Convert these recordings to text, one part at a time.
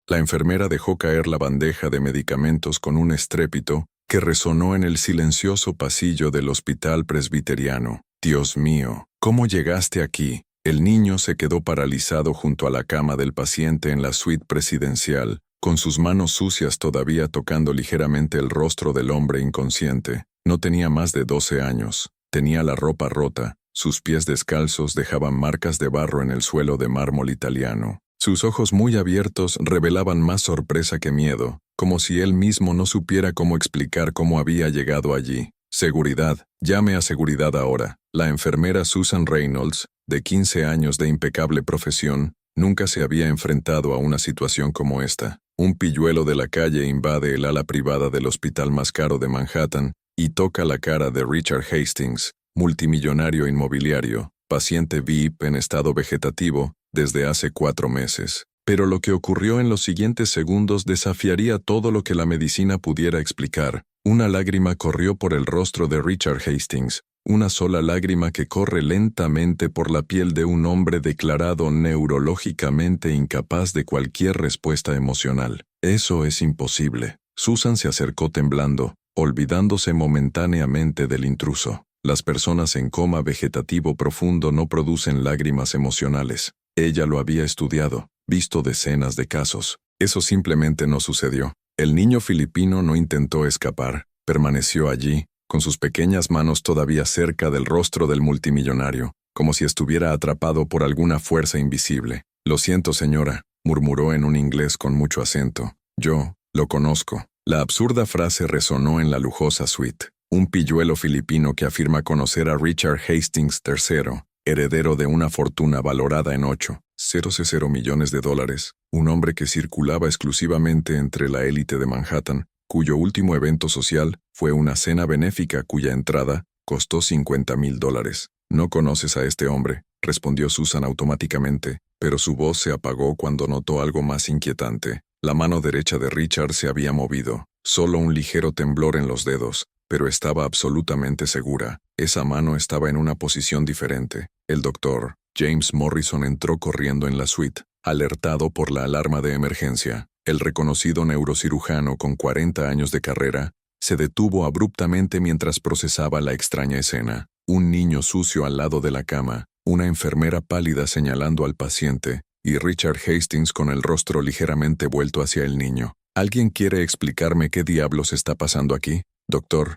La enfermera dejó caer la bandeja de medicamentos con un estrépito que resonó en el silencioso pasillo del hospital presbiteriano. Dios mío, ¿cómo llegaste aquí? El niño se quedó paralizado junto a la cama del paciente en la suite presidencial, con sus manos sucias todavía tocando ligeramente el rostro del hombre inconsciente. No tenía más de 12 años. Tenía la ropa rota. Sus pies descalzos dejaban marcas de barro en el suelo de mármol italiano. Sus ojos muy abiertos revelaban más sorpresa que miedo, como si él mismo no supiera cómo explicar cómo había llegado allí. Seguridad. Llame a seguridad ahora. La enfermera Susan Reynolds, de 15 años de impecable profesión, nunca se había enfrentado a una situación como esta. Un pilluelo de la calle invade el ala privada del hospital más caro de Manhattan y toca la cara de Richard Hastings, multimillonario inmobiliario, paciente VIP en estado vegetativo desde hace 4 meses. Pero lo que ocurrió en los siguientes segundos desafiaría todo lo que la medicina pudiera explicar. Una lágrima corrió por el rostro de Richard Hastings, una sola lágrima que corre lentamente por la piel de un hombre declarado neurológicamente incapaz de cualquier respuesta emocional. Eso es imposible. Susan se acercó temblando, olvidándose momentáneamente del intruso. Las personas en coma vegetativo profundo no producen lágrimas emocionales. Ella lo había estudiado, visto decenas de casos. Eso simplemente no sucedió. El niño filipino no intentó escapar, permaneció allí, con sus pequeñas manos todavía cerca del rostro del multimillonario, como si estuviera atrapado por alguna fuerza invisible. «Lo siento, señora», murmuró en un inglés con mucho acento. «Yo lo conozco». La absurda frase resonó en la lujosa suite. Un pilluelo filipino que afirma conocer a Richard Hastings III, heredero de una fortuna valorada en 8,000 millones de dólares, un hombre que circulaba exclusivamente entre la élite de Manhattan, cuyo último evento social fue una cena benéfica cuya entrada costó $50,000. «No conoces a este hombre», respondió Susan automáticamente, pero su voz se apagó cuando notó algo más inquietante. La mano derecha de Richard se había movido, solo un ligero temblor en los dedos, pero estaba absolutamente segura. Esa mano estaba en una posición diferente. El doctor James Morrison entró corriendo en la suite, alertado por la alarma de emergencia. El reconocido neurocirujano con 40 años de carrera se detuvo abruptamente mientras procesaba la extraña escena. Un niño sucio al lado de la cama, una enfermera pálida señalando al paciente, y Richard Hastings con el rostro ligeramente vuelto hacia el niño. «¿Alguien quiere explicarme qué diablos está pasando aquí, doctor?»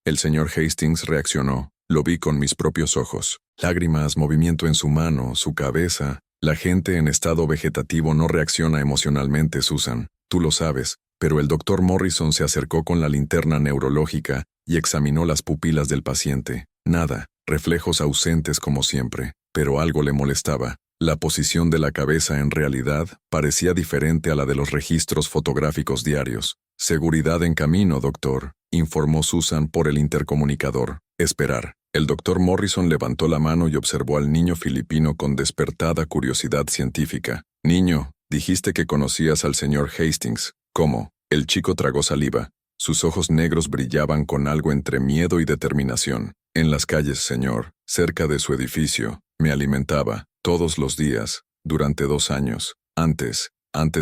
El señor Hastings reaccionó. Lo vi con mis propios ojos. Lágrimas, movimiento en su mano, su cabeza. La gente en estado vegetativo no reacciona emocionalmente, Susan. Tú lo sabes. Pero el doctor Morrison se acercó con la linterna neurológica y examinó las pupilas del paciente. Nada, reflejos ausentes como siempre. Pero algo le molestaba. La posición de la cabeza en realidad parecía diferente a la de los registros fotográficos diarios. «Seguridad en camino, doctor», informó Susan por el intercomunicador. «Esperar». El doctor Morrison levantó la mano y observó al niño filipino con despertada curiosidad científica. «Niño, dijiste que conocías al señor Hastings. ¿Cómo?» El chico tragó saliva. Sus ojos negros brillaban con algo entre miedo y determinación. «En las calles, señor, cerca de su edificio. Me alimentaba, todos los días, durante 2 años, antes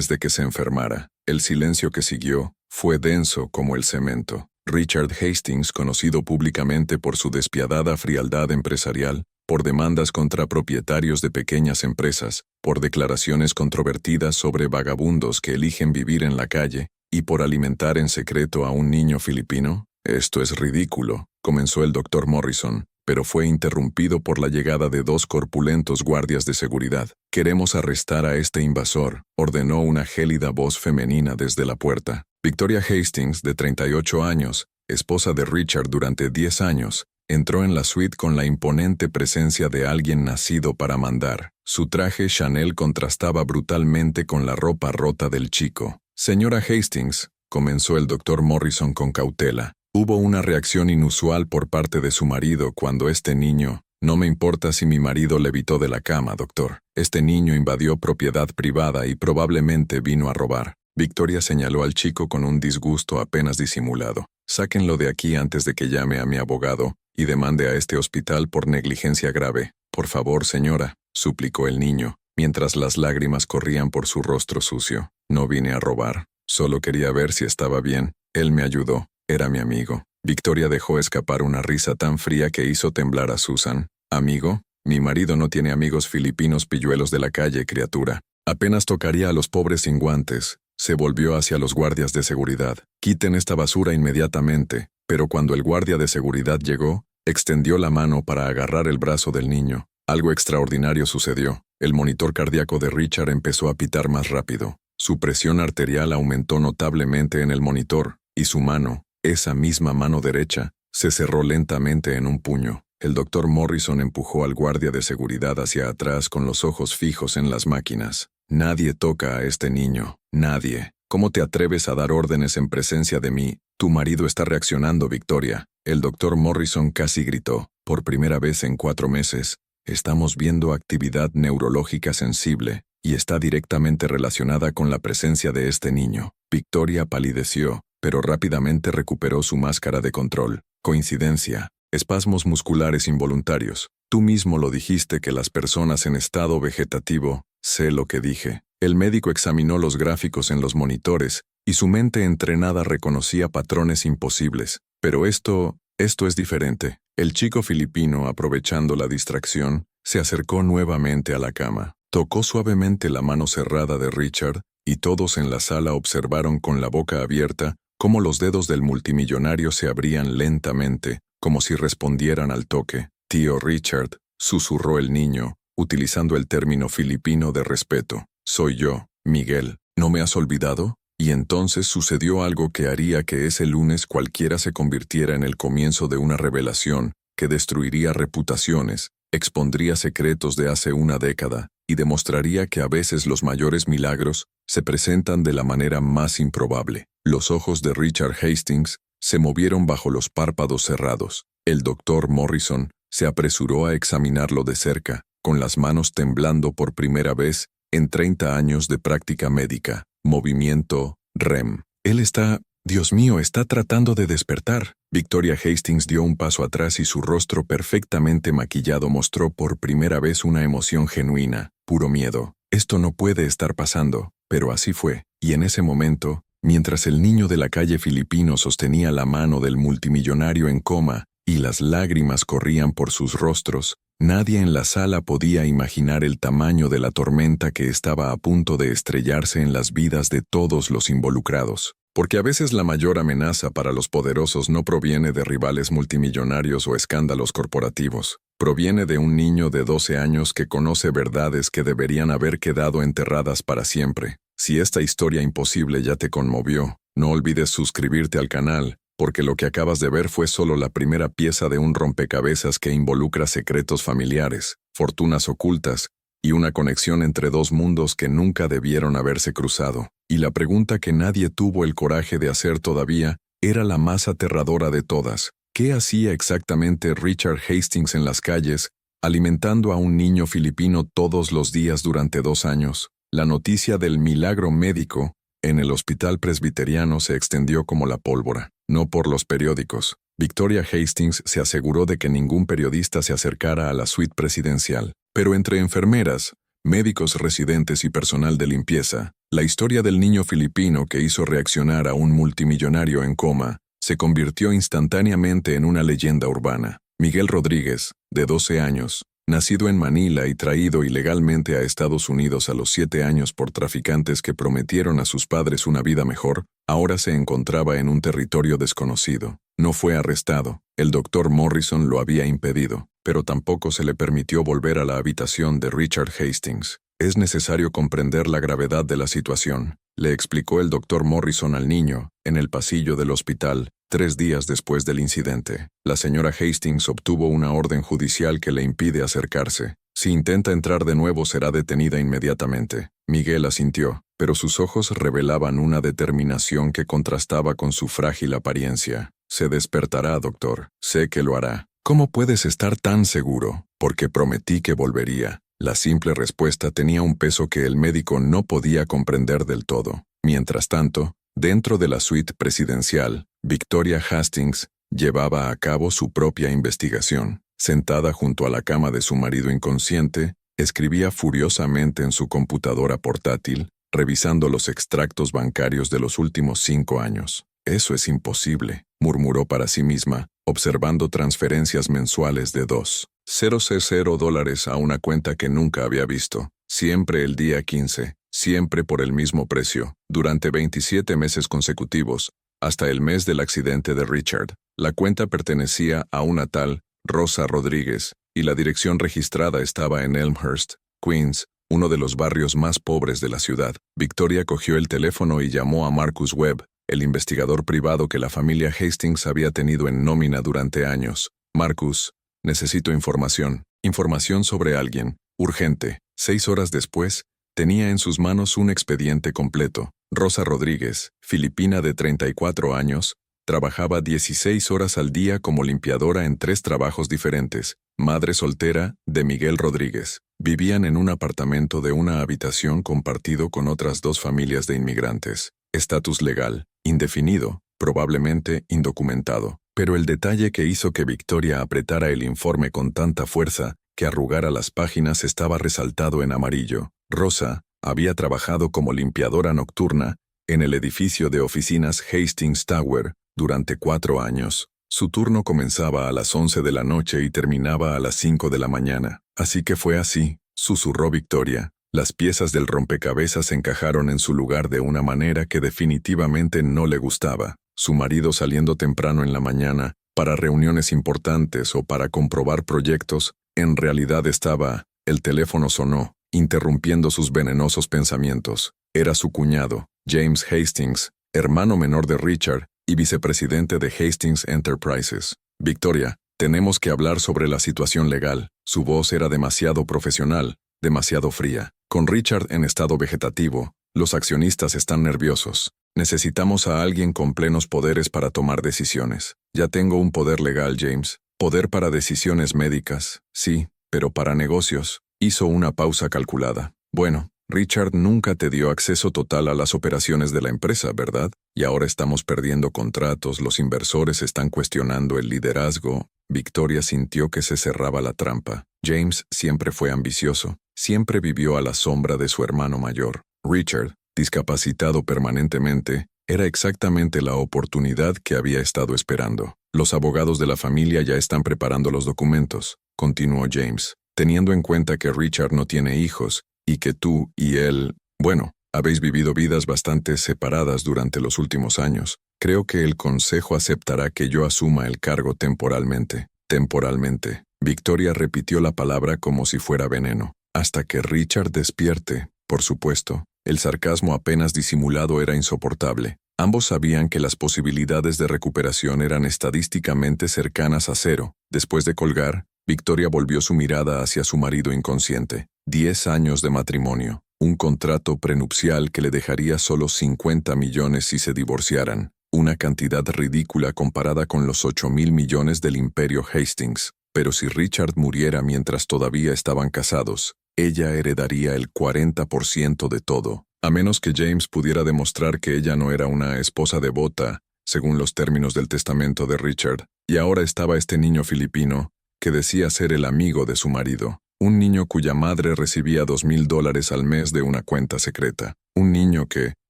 de que se enfermara». El silencio que siguió fue denso como el cemento. Richard Hastings, conocido públicamente por su despiadada frialdad empresarial, por demandas contra propietarios de pequeñas empresas, por declaraciones controvertidas sobre vagabundos que eligen vivir en la calle, y por alimentar en secreto a un niño filipino. «Esto es ridículo», comenzó el doctor Morrison, pero fue interrumpido por la llegada de 2 corpulentos guardias de seguridad. «Queremos arrestar a este invasor», ordenó una gélida voz femenina desde la puerta. Victoria Hastings, de 38 años, esposa de Richard durante 10 años, entró en la suite con la imponente presencia de alguien nacido para mandar. Su traje Chanel contrastaba brutalmente con la ropa rota del chico. «Señora Hastings», comenzó el doctor Morrison con cautela. «Hubo una reacción inusual por parte de su marido cuando este niño... No me importa si mi marido levitó de la cama, doctor. Este niño invadió propiedad privada y probablemente vino a robar». Victoria señaló al chico con un disgusto apenas disimulado. «Sáquenlo de aquí antes de que llame a mi abogado y demande a este hospital por negligencia grave. Por favor, señora», suplicó el niño, mientras las lágrimas corrían por su rostro sucio. No vine a robar. Solo quería ver si estaba bien. Él me ayudó. Era mi amigo. Victoria dejó escapar una risa tan fría que hizo temblar a Susan. ¿Amigo? Mi marido no tiene amigos filipinos pilluelos de la calle, criatura. Apenas tocaría a los pobres sin guantes. Se volvió hacia los guardias de seguridad. Quiten esta basura inmediatamente. Pero cuando el guardia de seguridad llegó, extendió la mano para agarrar el brazo del niño. Algo extraordinario sucedió. El monitor cardíaco de Richard empezó a pitar más rápido. Su presión arterial aumentó notablemente en el monitor, y su mano, esa misma mano derecha, se cerró lentamente en un puño. El doctor Morrison empujó al guardia de seguridad hacia atrás con los ojos fijos en las máquinas. Nadie toca a este niño. Nadie. ¿Cómo te atreves a dar órdenes en presencia de mí? Tu marido está reaccionando, Victoria. El doctor Morrison casi gritó. Por primera vez en 4 meses, estamos viendo actividad neurológica sensible, y está directamente relacionada con la presencia de este niño. Victoria palideció, pero rápidamente recuperó su máscara de control. Coincidencia. Espasmos musculares involuntarios. Tú mismo lo dijiste que las personas en estado vegetativo, sé lo que dije. El médico examinó los gráficos en los monitores, y su mente entrenada reconocía patrones imposibles. Pero esto es diferente. El chico filipino, aprovechando la distracción, se acercó nuevamente a la cama. Tocó suavemente la mano cerrada de Richard, y todos en la sala observaron con la boca abierta cómo los dedos del multimillonario se abrían lentamente, como si respondieran al toque. Tío Richard, susurró el niño, utilizando el término filipino de respeto. Soy yo, Miguel. ¿No me has olvidado? Y entonces sucedió algo que haría que ese lunes cualquiera se convirtiera en el comienzo de una revelación que destruiría reputaciones, expondría secretos de hace una década y demostraría que a veces los mayores milagros se presentan de la manera más improbable. Los ojos de Richard Hastings se movieron bajo los párpados cerrados. El doctor Morrison se apresuró a examinarlo de cerca, con las manos temblando por primera vez en 30 años de práctica médica. Movimiento REM. Él está... Dios mío, está tratando de despertar. Victoria Hastings dio un paso atrás y su rostro perfectamente maquillado mostró por primera vez una emoción genuina, puro miedo. Esto no puede estar pasando, pero así fue. Y en ese momento, mientras el niño de la calle filipino sostenía la mano del multimillonario en coma y las lágrimas corrían por sus rostros, nadie en la sala podía imaginar el tamaño de la tormenta que estaba a punto de estrellarse en las vidas de todos los involucrados. Porque a veces la mayor amenaza para los poderosos no proviene de rivales multimillonarios o escándalos corporativos. Proviene de un niño de 12 años que conoce verdades que deberían haber quedado enterradas para siempre. Si esta historia imposible ya te conmovió, no olvides suscribirte al canal, porque lo que acabas de ver fue solo la primera pieza de un rompecabezas que involucra secretos familiares, fortunas ocultas, y una conexión entre dos mundos que nunca debieron haberse cruzado. Y la pregunta que nadie tuvo el coraje de hacer todavía era la más aterradora de todas. ¿Qué hacía exactamente Richard Hastings en las calles, alimentando a un niño filipino todos los días durante 2 años? La noticia del milagro médico en el hospital presbiteriano se extendió como la pólvora, no por los periódicos. Victoria Hastings se aseguró de que ningún periodista se acercara a la suite presidencial. Pero entre enfermeras, médicos residentes y personal de limpieza, la historia del niño filipino que hizo reaccionar a un multimillonario en coma se convirtió instantáneamente en una leyenda urbana. Miguel Rodríguez, de 12 años, nacido en Manila y traído ilegalmente a Estados Unidos a los 7 años por traficantes que prometieron a sus padres una vida mejor, ahora se encontraba en un territorio desconocido. No fue arrestado, el doctor Morrison lo había impedido, pero tampoco se le permitió volver a la habitación de Richard Hastings. Es necesario comprender la gravedad de la situación, le explicó el doctor Morrison al niño, en el pasillo del hospital, 3 días después del incidente. La señora Hastings obtuvo una orden judicial que le impide acercarse. Si intenta entrar de nuevo será detenida inmediatamente. Miguel asintió, pero sus ojos revelaban una determinación que contrastaba con su frágil apariencia. Se despertará, doctor. Sé que lo hará. ¿Cómo puedes estar tan seguro? Porque prometí que volvería. La simple respuesta tenía un peso que el médico no podía comprender del todo. Mientras tanto, dentro de la suite presidencial, Victoria Hastings llevaba a cabo su propia investigación. Sentada junto a la cama de su marido inconsciente, Escribía furiosamente en su computadora portátil, revisando los extractos bancarios de los últimos 5 años. «Eso es imposible», murmuró para sí misma, observando transferencias mensuales de $2,000 a una cuenta que nunca había visto. Siempre el día 15, siempre por el mismo precio, durante 27 meses consecutivos, hasta el mes del accidente de Richard. La cuenta pertenecía a una tal Rosa Rodríguez, y la dirección registrada estaba en Elmhurst, Queens, uno de los barrios más pobres de la ciudad. Victoria cogió el teléfono y llamó a Marcus Webb, el investigador privado que la familia Hastings había tenido en nómina durante años. «Marcus, necesito información. Información sobre alguien. Urgente». 6 horas después, tenía en sus manos un expediente completo. Rosa Rodríguez, filipina de 34 años, trabajaba 16 horas al día como limpiadora en 3 trabajos diferentes. Madre soltera de Miguel Rodríguez. Vivían en un apartamento de una habitación compartido con otras 2 familias de inmigrantes. Estatus legal, indefinido, probablemente indocumentado. Pero el detalle que hizo que Victoria apretara el informe con tanta fuerza que arrugara las páginas estaba resaltado en amarillo. Rosa había trabajado como limpiadora nocturna en el edificio de oficinas Hastings Tower durante 4 años. Su turno comenzaba a las 11 de la noche y terminaba a las 5 de la mañana. «Así que fue así», susurró Victoria. Las piezas del rompecabezas encajaron en su lugar de una manera que definitivamente no le gustaba. Su marido saliendo temprano en la mañana para reuniones importantes o para comprobar proyectos, en realidad estaba... El teléfono sonó, interrumpiendo sus venenosos pensamientos. Era su cuñado, James Hastings, hermano menor de Richard y vicepresidente de Hastings Enterprises. «Victoria, tenemos que hablar sobre la situación legal». Su voz era demasiado profesional, demasiado fría. «Con Richard en estado vegetativo, los accionistas están nerviosos. Necesitamos a alguien con plenos poderes para tomar decisiones». «Ya tengo un poder legal, James. Poder para decisiones médicas, sí, pero para negocios». Hizo una pausa calculada. «Bueno, Richard nunca te dio acceso total a las operaciones de la empresa, ¿verdad? Y ahora estamos perdiendo contratos, los inversores están cuestionando el liderazgo». Victoria sintió que se cerraba la trampa. James siempre fue ambicioso, siempre vivió a la sombra de su hermano mayor. Richard, discapacitado permanentemente, era exactamente la oportunidad que había estado esperando. «Los abogados de la familia ya están preparando los documentos», continuó James, «teniendo en cuenta que Richard no tiene hijos y que tú y él, bueno, habéis vivido vidas bastante separadas durante los últimos años. Creo que el consejo aceptará que yo asuma el cargo temporalmente». «Temporalmente». Victoria repitió la palabra como si fuera veneno. «Hasta que Richard despierte, por supuesto». El sarcasmo apenas disimulado era insoportable. Ambos sabían que las posibilidades de recuperación eran estadísticamente cercanas a 0. Después de colgar, Victoria volvió su mirada hacia su marido inconsciente. 10 años de matrimonio, un contrato prenupcial que le dejaría solo 50 millones si se divorciaran, una cantidad ridícula comparada con los 8,000 millones del imperio Hastings. Pero si Richard muriera mientras todavía estaban casados, ella heredaría el 40% de todo, a menos que James pudiera demostrar que ella no era una esposa devota, según los términos del testamento de Richard. Y ahora estaba este niño filipino, que decía ser el amigo de su marido. Un niño cuya madre recibía $2,000 al mes de una cuenta secreta. Un niño que,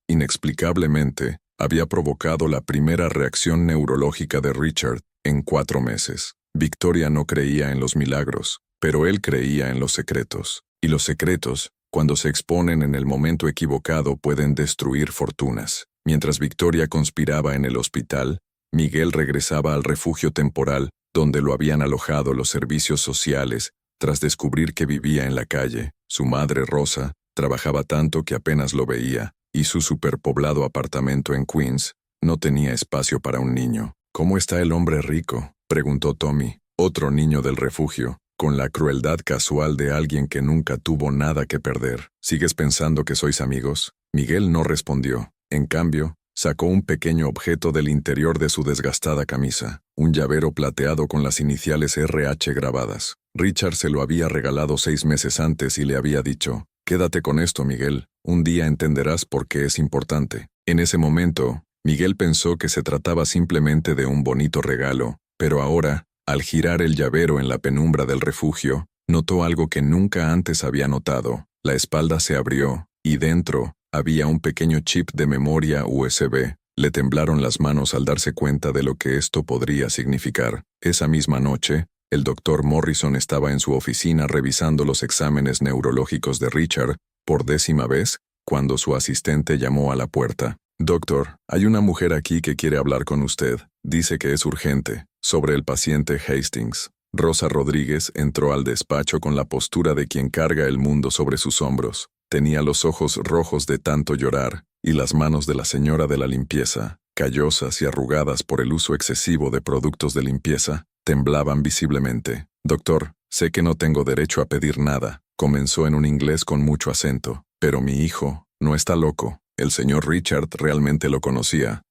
inexplicablemente, había provocado la primera reacción neurológica de Richard en 4 meses. Victoria no creía en los milagros, pero él creía en los secretos. Y los secretos, cuando se exponen en el momento equivocado, pueden destruir fortunas. Mientras Victoria conspiraba en el hospital, Miguel regresaba al refugio temporal donde lo habían alojado los servicios sociales tras descubrir que vivía en la calle. Su madre, Rosa, trabajaba tanto que apenas lo veía, y su superpoblado apartamento en Queens no tenía espacio para un niño. «¿Cómo está el hombre rico?», preguntó Tommy, otro niño del refugio, con la crueldad casual de alguien que nunca tuvo nada que perder. «¿Sigues pensando que sois amigos?». Miguel no respondió. En cambio, sacó un pequeño objeto del interior de su desgastada camisa, un llavero plateado con las iniciales RH grabadas. Richard se lo había regalado 6 meses antes y le había dicho: «Quédate con esto, Miguel, un día entenderás por qué es importante». En ese momento, Miguel pensó que se trataba simplemente de un bonito regalo, pero ahora, al girar el llavero en la penumbra del refugio, notó algo que nunca antes había notado. La espalda se abrió, y dentro había un pequeño chip de memoria USB. Le temblaron las manos al darse cuenta de lo que esto podría significar. Esa misma noche, el doctor Morrison estaba en su oficina revisando los exámenes neurológicos de Richard, por 10ª vez, cuando su asistente llamó a la puerta. «Doctor, hay una mujer aquí que quiere hablar con usted. Dice que es urgente, sobre el paciente Hastings». Rosa Rodríguez entró al despacho con la postura de quien carga el mundo sobre sus hombros. Tenía los ojos rojos de tanto llorar, y las manos de la señora de la limpieza, callosas y arrugadas por el uso excesivo de productos de limpieza, temblaban visiblemente. «Doctor, sé que no tengo derecho a pedir nada», comenzó en un inglés con mucho acento, «pero mi hijo no está loco». El señor Richard realmente lo conocía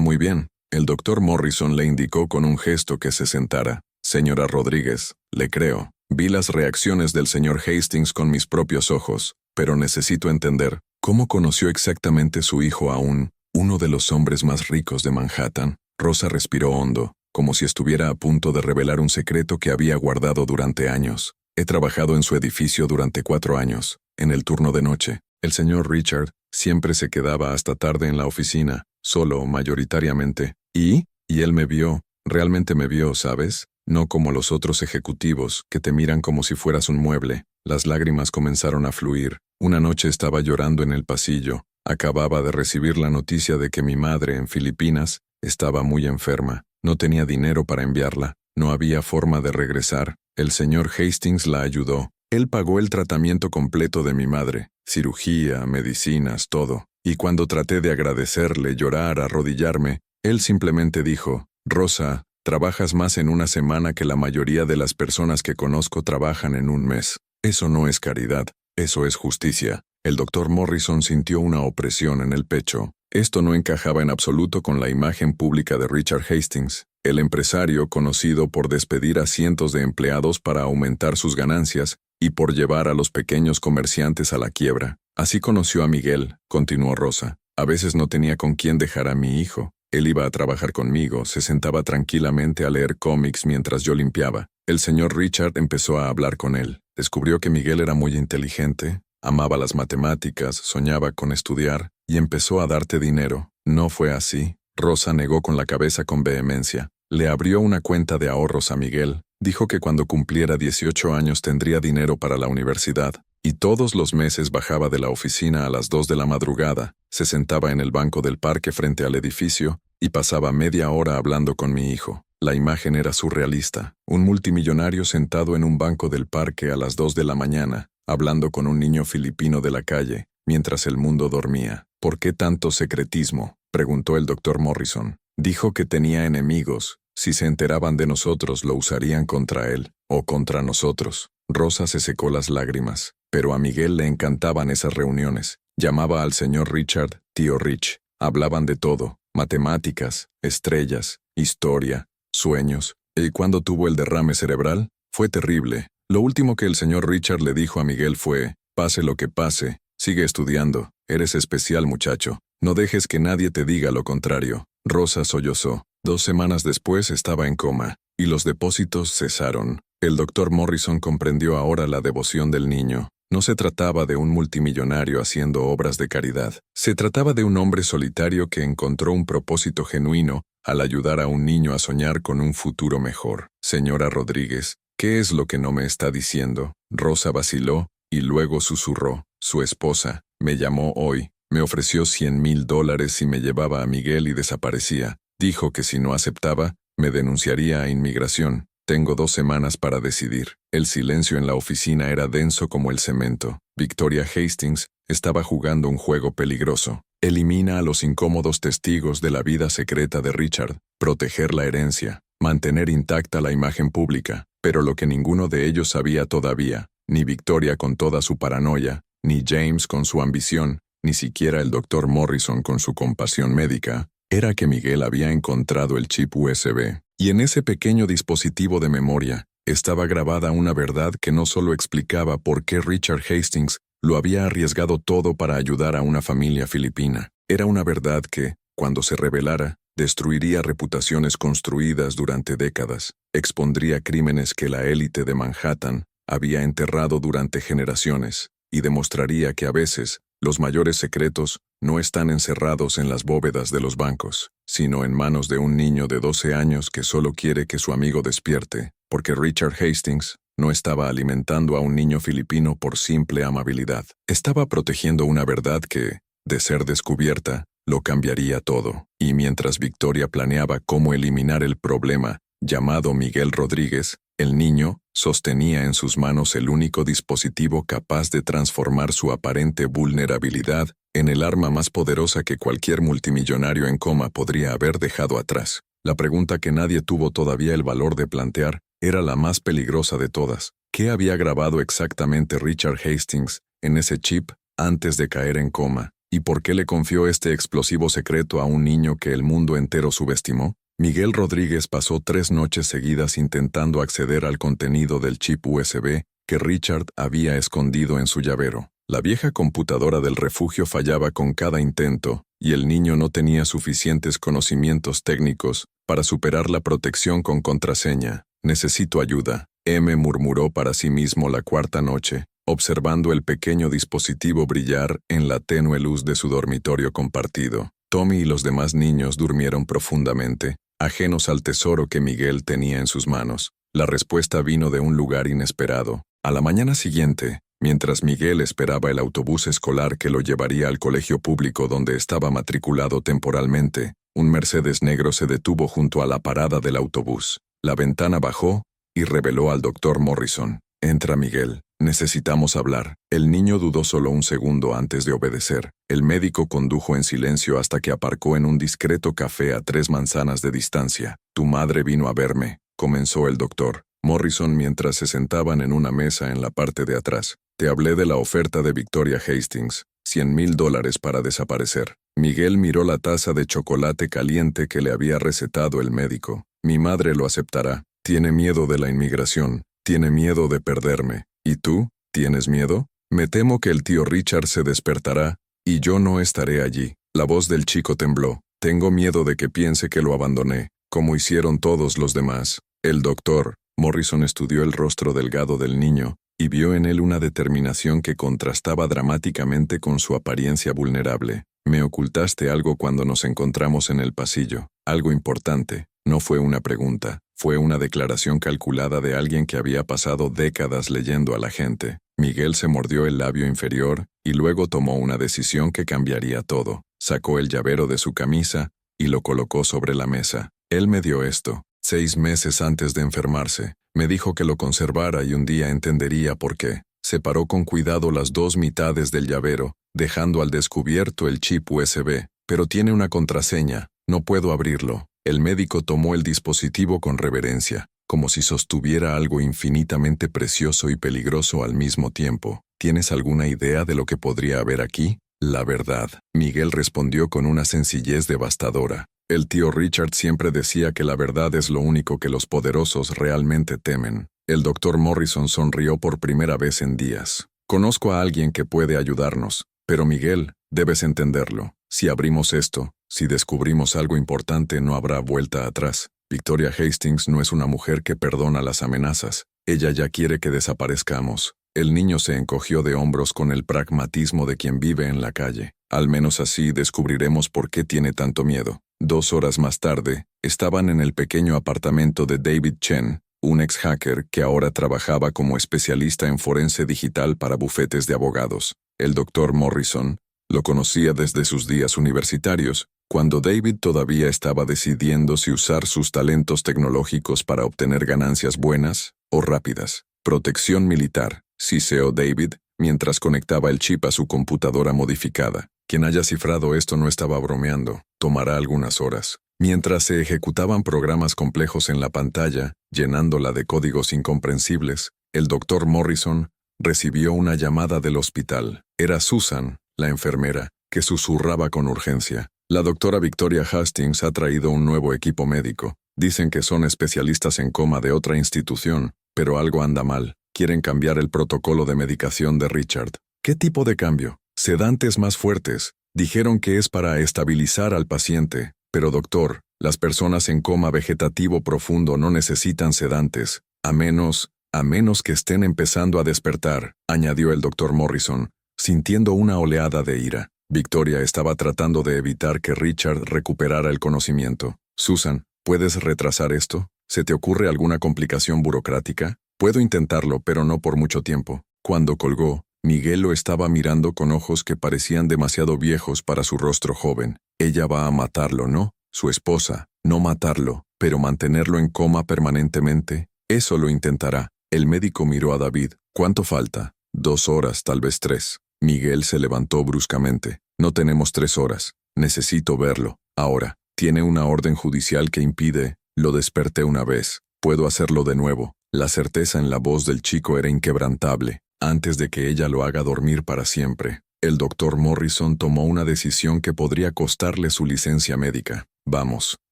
muy bien. El doctor Morrison le indicó con un gesto que se sentara. «Señora Rodríguez, le creo. Vi las reacciones del señor Hastings con mis propios ojos, pero necesito entender cómo conoció exactamente su hijo a uno de los hombres más ricos de Manhattan». Rosa respiró hondo, como si estuviera a punto de revelar un secreto que había guardado durante años. «He trabajado en su edificio durante 4 años, en el turno de noche. El señor Richard siempre se quedaba hasta tarde en la oficina, solo mayoritariamente. Y él me vio, realmente me vio, ¿sabes? No como los otros ejecutivos, que te miran como si fueras un mueble». Las lágrimas comenzaron a fluir. Una noche estaba llorando en el pasillo. Acababa de recibir la noticia de que mi madre, en Filipinas, estaba muy enferma. No tenía dinero para enviarla. No había forma de regresar. El señor Hastings la ayudó. Él pagó el tratamiento completo de mi madre. Cirugía, medicinas, todo. Y cuando traté de agradecerle, llorar, arrodillarme, él simplemente dijo: «Rosa, trabajas más en una semana que la mayoría de las personas que conozco trabajan en un mes. Eso no es caridad, eso es justicia». El doctor Morrison sintió una opresión en el pecho. Esto no encajaba en absoluto con la imagen pública de Richard Hastings, el empresario conocido por despedir a cientos de empleados para aumentar sus ganancias y por llevar a los pequeños comerciantes a la quiebra. «Así conoció a Miguel», continuó Rosa. «A veces no tenía con quién dejar a mi hijo. Él iba a trabajar conmigo, se sentaba tranquilamente a leer cómics mientras yo limpiaba. El señor Richard empezó a hablar con él. Descubrió que Miguel era muy inteligente, amaba las matemáticas, soñaba con estudiar, y empezó a darte dinero». «No fue así». Rosa negó con la cabeza con vehemencia. «Le abrió una cuenta de ahorros a Miguel. Dijo que cuando cumpliera 18 años tendría dinero para la universidad, y todos los meses bajaba de la oficina a las 2 de la madrugada, se sentaba en el banco del parque frente al edificio, y pasaba media hora hablando con mi hijo». La imagen era surrealista. Un multimillonario sentado en un banco del parque a las 2 de la mañana, hablando con un niño filipino de la calle, mientras el mundo dormía. «¿Por qué tanto secretismo?», preguntó el doctor Morrison. «Dijo que tenía enemigos. Si se enteraban de nosotros, lo usarían contra él, o contra nosotros». Rosa se secó las lágrimas, pero a Miguel le encantaban esas reuniones. Llamaba al señor Richard «Tío Rich». Hablaban de todo: matemáticas, estrellas, historia, sueños. ¿Y cuando tuvo el derrame cerebral? Fue terrible. Lo último que el señor Richard le dijo a Miguel fue: «Pase lo que pase, sigue estudiando. Eres especial, muchacho. No dejes que nadie te diga lo contrario». Rosa sollozó. 2 semanas después estaba en coma, y los depósitos cesaron. El doctor Morrison comprendió ahora la devoción del niño. No se trataba de un multimillonario haciendo obras de caridad. Se trataba de un hombre solitario que encontró un propósito genuino al ayudar a un niño a soñar con un futuro mejor. «Señora Rodríguez, ¿qué es lo que no me está diciendo?». Rosa vaciló, y luego susurró: «Su esposa me llamó hoy. Me ofreció $100,000 si me llevaba a Miguel y desaparecía. Dijo que si no aceptaba, me denunciaría a inmigración. Tengo 2 semanas para decidir». El silencio en la oficina era denso como el cemento. Victoria Hastings estaba jugando un juego peligroso. Elimina a los incómodos testigos de la vida secreta de Richard, proteger la herencia, mantener intacta la imagen pública. Pero lo que ninguno de ellos sabía todavía, ni Victoria con toda su paranoia, ni James con su ambición, ni siquiera el doctor Morrison con su compasión médica, era que Miguel había encontrado el chip USB. Y en ese pequeño dispositivo de memoria estaba grabada una verdad que no solo explicaba por qué Richard Hastings lo había arriesgado todo para ayudar a una familia filipina. Era una verdad que, cuando se revelara, destruiría reputaciones construidas durante décadas, expondría crímenes que la élite de Manhattan había enterrado durante generaciones, y demostraría que a veces, los mayores secretos no están encerrados en las bóvedas de los bancos, sino en manos de un niño de 12 años que solo quiere que su amigo despierte, porque Richard Hastings no estaba alimentando a un niño filipino por simple amabilidad. Estaba protegiendo una verdad que, de ser descubierta, lo cambiaría todo. Y mientras Victoria planeaba cómo eliminar el problema, llamado Miguel Rodríguez, el niño sostenía en sus manos el único dispositivo capaz de transformar su aparente vulnerabilidad en el arma más poderosa que cualquier multimillonario en coma podría haber dejado atrás. La pregunta que nadie tuvo todavía el valor de plantear era la más peligrosa de todas. ¿Qué había grabado exactamente Richard Hastings en ese chip antes de caer en coma? ¿Y por qué le confió este explosivo secreto a un niño que el mundo entero subestimó? Miguel Rodríguez pasó 3 noches seguidas intentando acceder al contenido del chip USB que Richard había escondido en su llavero. La vieja computadora del refugio fallaba con cada intento, y el niño no tenía suficientes conocimientos técnicos para superar la protección con contraseña. «Necesito ayuda», M murmuró para sí mismo la 4ª noche, observando el pequeño dispositivo brillar en la tenue luz de su dormitorio compartido. Tommy y los demás niños durmieron profundamente, ajenos al tesoro que Miguel tenía en sus manos. La respuesta vino de un lugar inesperado. A la mañana siguiente, mientras Miguel esperaba el autobús escolar que lo llevaría al colegio público donde estaba matriculado temporalmente, un Mercedes negro se detuvo junto a la parada del autobús. La ventana bajó y reveló al Dr. Morrison. «Entra, Miguel. Necesitamos hablar». El niño dudó solo un segundo antes de obedecer. El médico condujo en silencio hasta que aparcó en un discreto café a 3 manzanas de distancia. «Tu madre vino a verme», comenzó el doctor Morrison mientras se sentaban en una mesa en la parte de atrás. «Te hablé de la oferta de Victoria Hastings, $100,000 para desaparecer». Miguel miró la taza de chocolate caliente que le había recetado el médico. «Mi madre lo aceptará. Tiene miedo de la inmigración. Tiene miedo de perderme. ¿Y tú? ¿Tienes miedo? Me temo que el tío Richard se despertará, y yo no estaré allí». La voz del chico tembló. «Tengo miedo de que piense que lo abandoné, como hicieron todos los demás». El doctor Morrison estudió el rostro delgado del niño, y vio en él una determinación que contrastaba dramáticamente con su apariencia vulnerable. «Me ocultaste algo cuando nos encontramos en el pasillo. Algo importante». No fue una pregunta, fue una declaración calculada de alguien que había pasado décadas leyendo a la gente. Miguel se mordió el labio inferior y luego tomó una decisión que cambiaría todo. Sacó el llavero de su camisa y lo colocó sobre la mesa. «Él me dio esto, 6 meses antes de enfermarse. Me dijo que lo conservara y un día entendería por qué». Separó con cuidado las 2 mitades del llavero, dejando al descubierto el chip USB. «Pero tiene una contraseña, no puedo abrirlo». El médico tomó el dispositivo con reverencia, como si sostuviera algo infinitamente precioso y peligroso al mismo tiempo. «¿Tienes alguna idea de lo que podría haber aquí?» «La verdad», Miguel respondió con una sencillez devastadora. «El tío Richard siempre decía que la verdad es lo único que los poderosos realmente temen». El doctor Morrison sonrió por primera vez en días. «Conozco a alguien que puede ayudarnos, pero Miguel, debes entenderlo. Si abrimos esto, si descubrimos algo importante, no habrá vuelta atrás. Victoria Hastings no es una mujer que perdona las amenazas. Ella ya quiere que desaparezcamos». El niño se encogió de hombros con el pragmatismo de quien vive en la calle. «Al menos así descubriremos por qué tiene tanto miedo». 2 horas más tarde, estaban en el pequeño apartamento de David Chen, un ex-hacker que ahora trabajaba como especialista en forense digital para bufetes de abogados. El doctor Morrison lo conocía desde sus días universitarios, cuando David todavía estaba decidiendo si usar sus talentos tecnológicos para obtener ganancias buenas o rápidas. «Protección militar», siseó David, mientras conectaba el chip a su computadora modificada. Quien haya cifrado esto no estaba bromeando. Tomará algunas horas. Mientras se ejecutaban programas complejos en la pantalla, llenándola de códigos incomprensibles, el doctor Morrison recibió una llamada del hospital. Era Susan, la enfermera, que susurraba con urgencia. «La doctora Victoria Hastings ha traído un nuevo equipo médico. Dicen que son especialistas en coma de otra institución, pero algo anda mal. Quieren cambiar el protocolo de medicación de Richard». «¿Qué tipo de cambio?» «Sedantes más fuertes. Dijeron que es para estabilizar al paciente. Pero doctor, las personas en coma vegetativo profundo no necesitan sedantes, a menos a menos que estén empezando a despertar, añadió el doctor Morrison, sintiendo una oleada de ira. Victoria estaba tratando de evitar que Richard recuperara el conocimiento. Susan, ¿puedes retrasar esto? ¿Se te ocurre alguna complicación burocrática? Puedo intentarlo, pero no por mucho tiempo. Cuando colgó, Miguel lo estaba mirando con ojos que parecían demasiado viejos para su rostro joven. Ella va a matarlo, ¿no? Su esposa. No matarlo, pero mantenerlo en coma permanentemente. Eso lo intentará. El médico miró a David. ¿Cuánto falta? 2 horas, tal vez 3. Miguel se levantó bruscamente. No tenemos 3 horas. Necesito verlo. Ahora. Tiene una orden judicial que impide. Lo desperté una vez. Puedo hacerlo de nuevo. La certeza en la voz del chico era inquebrantable. Antes de que ella lo haga dormir para siempre. El doctor Morrison tomó una decisión que podría costarle su licencia médica. Vamos.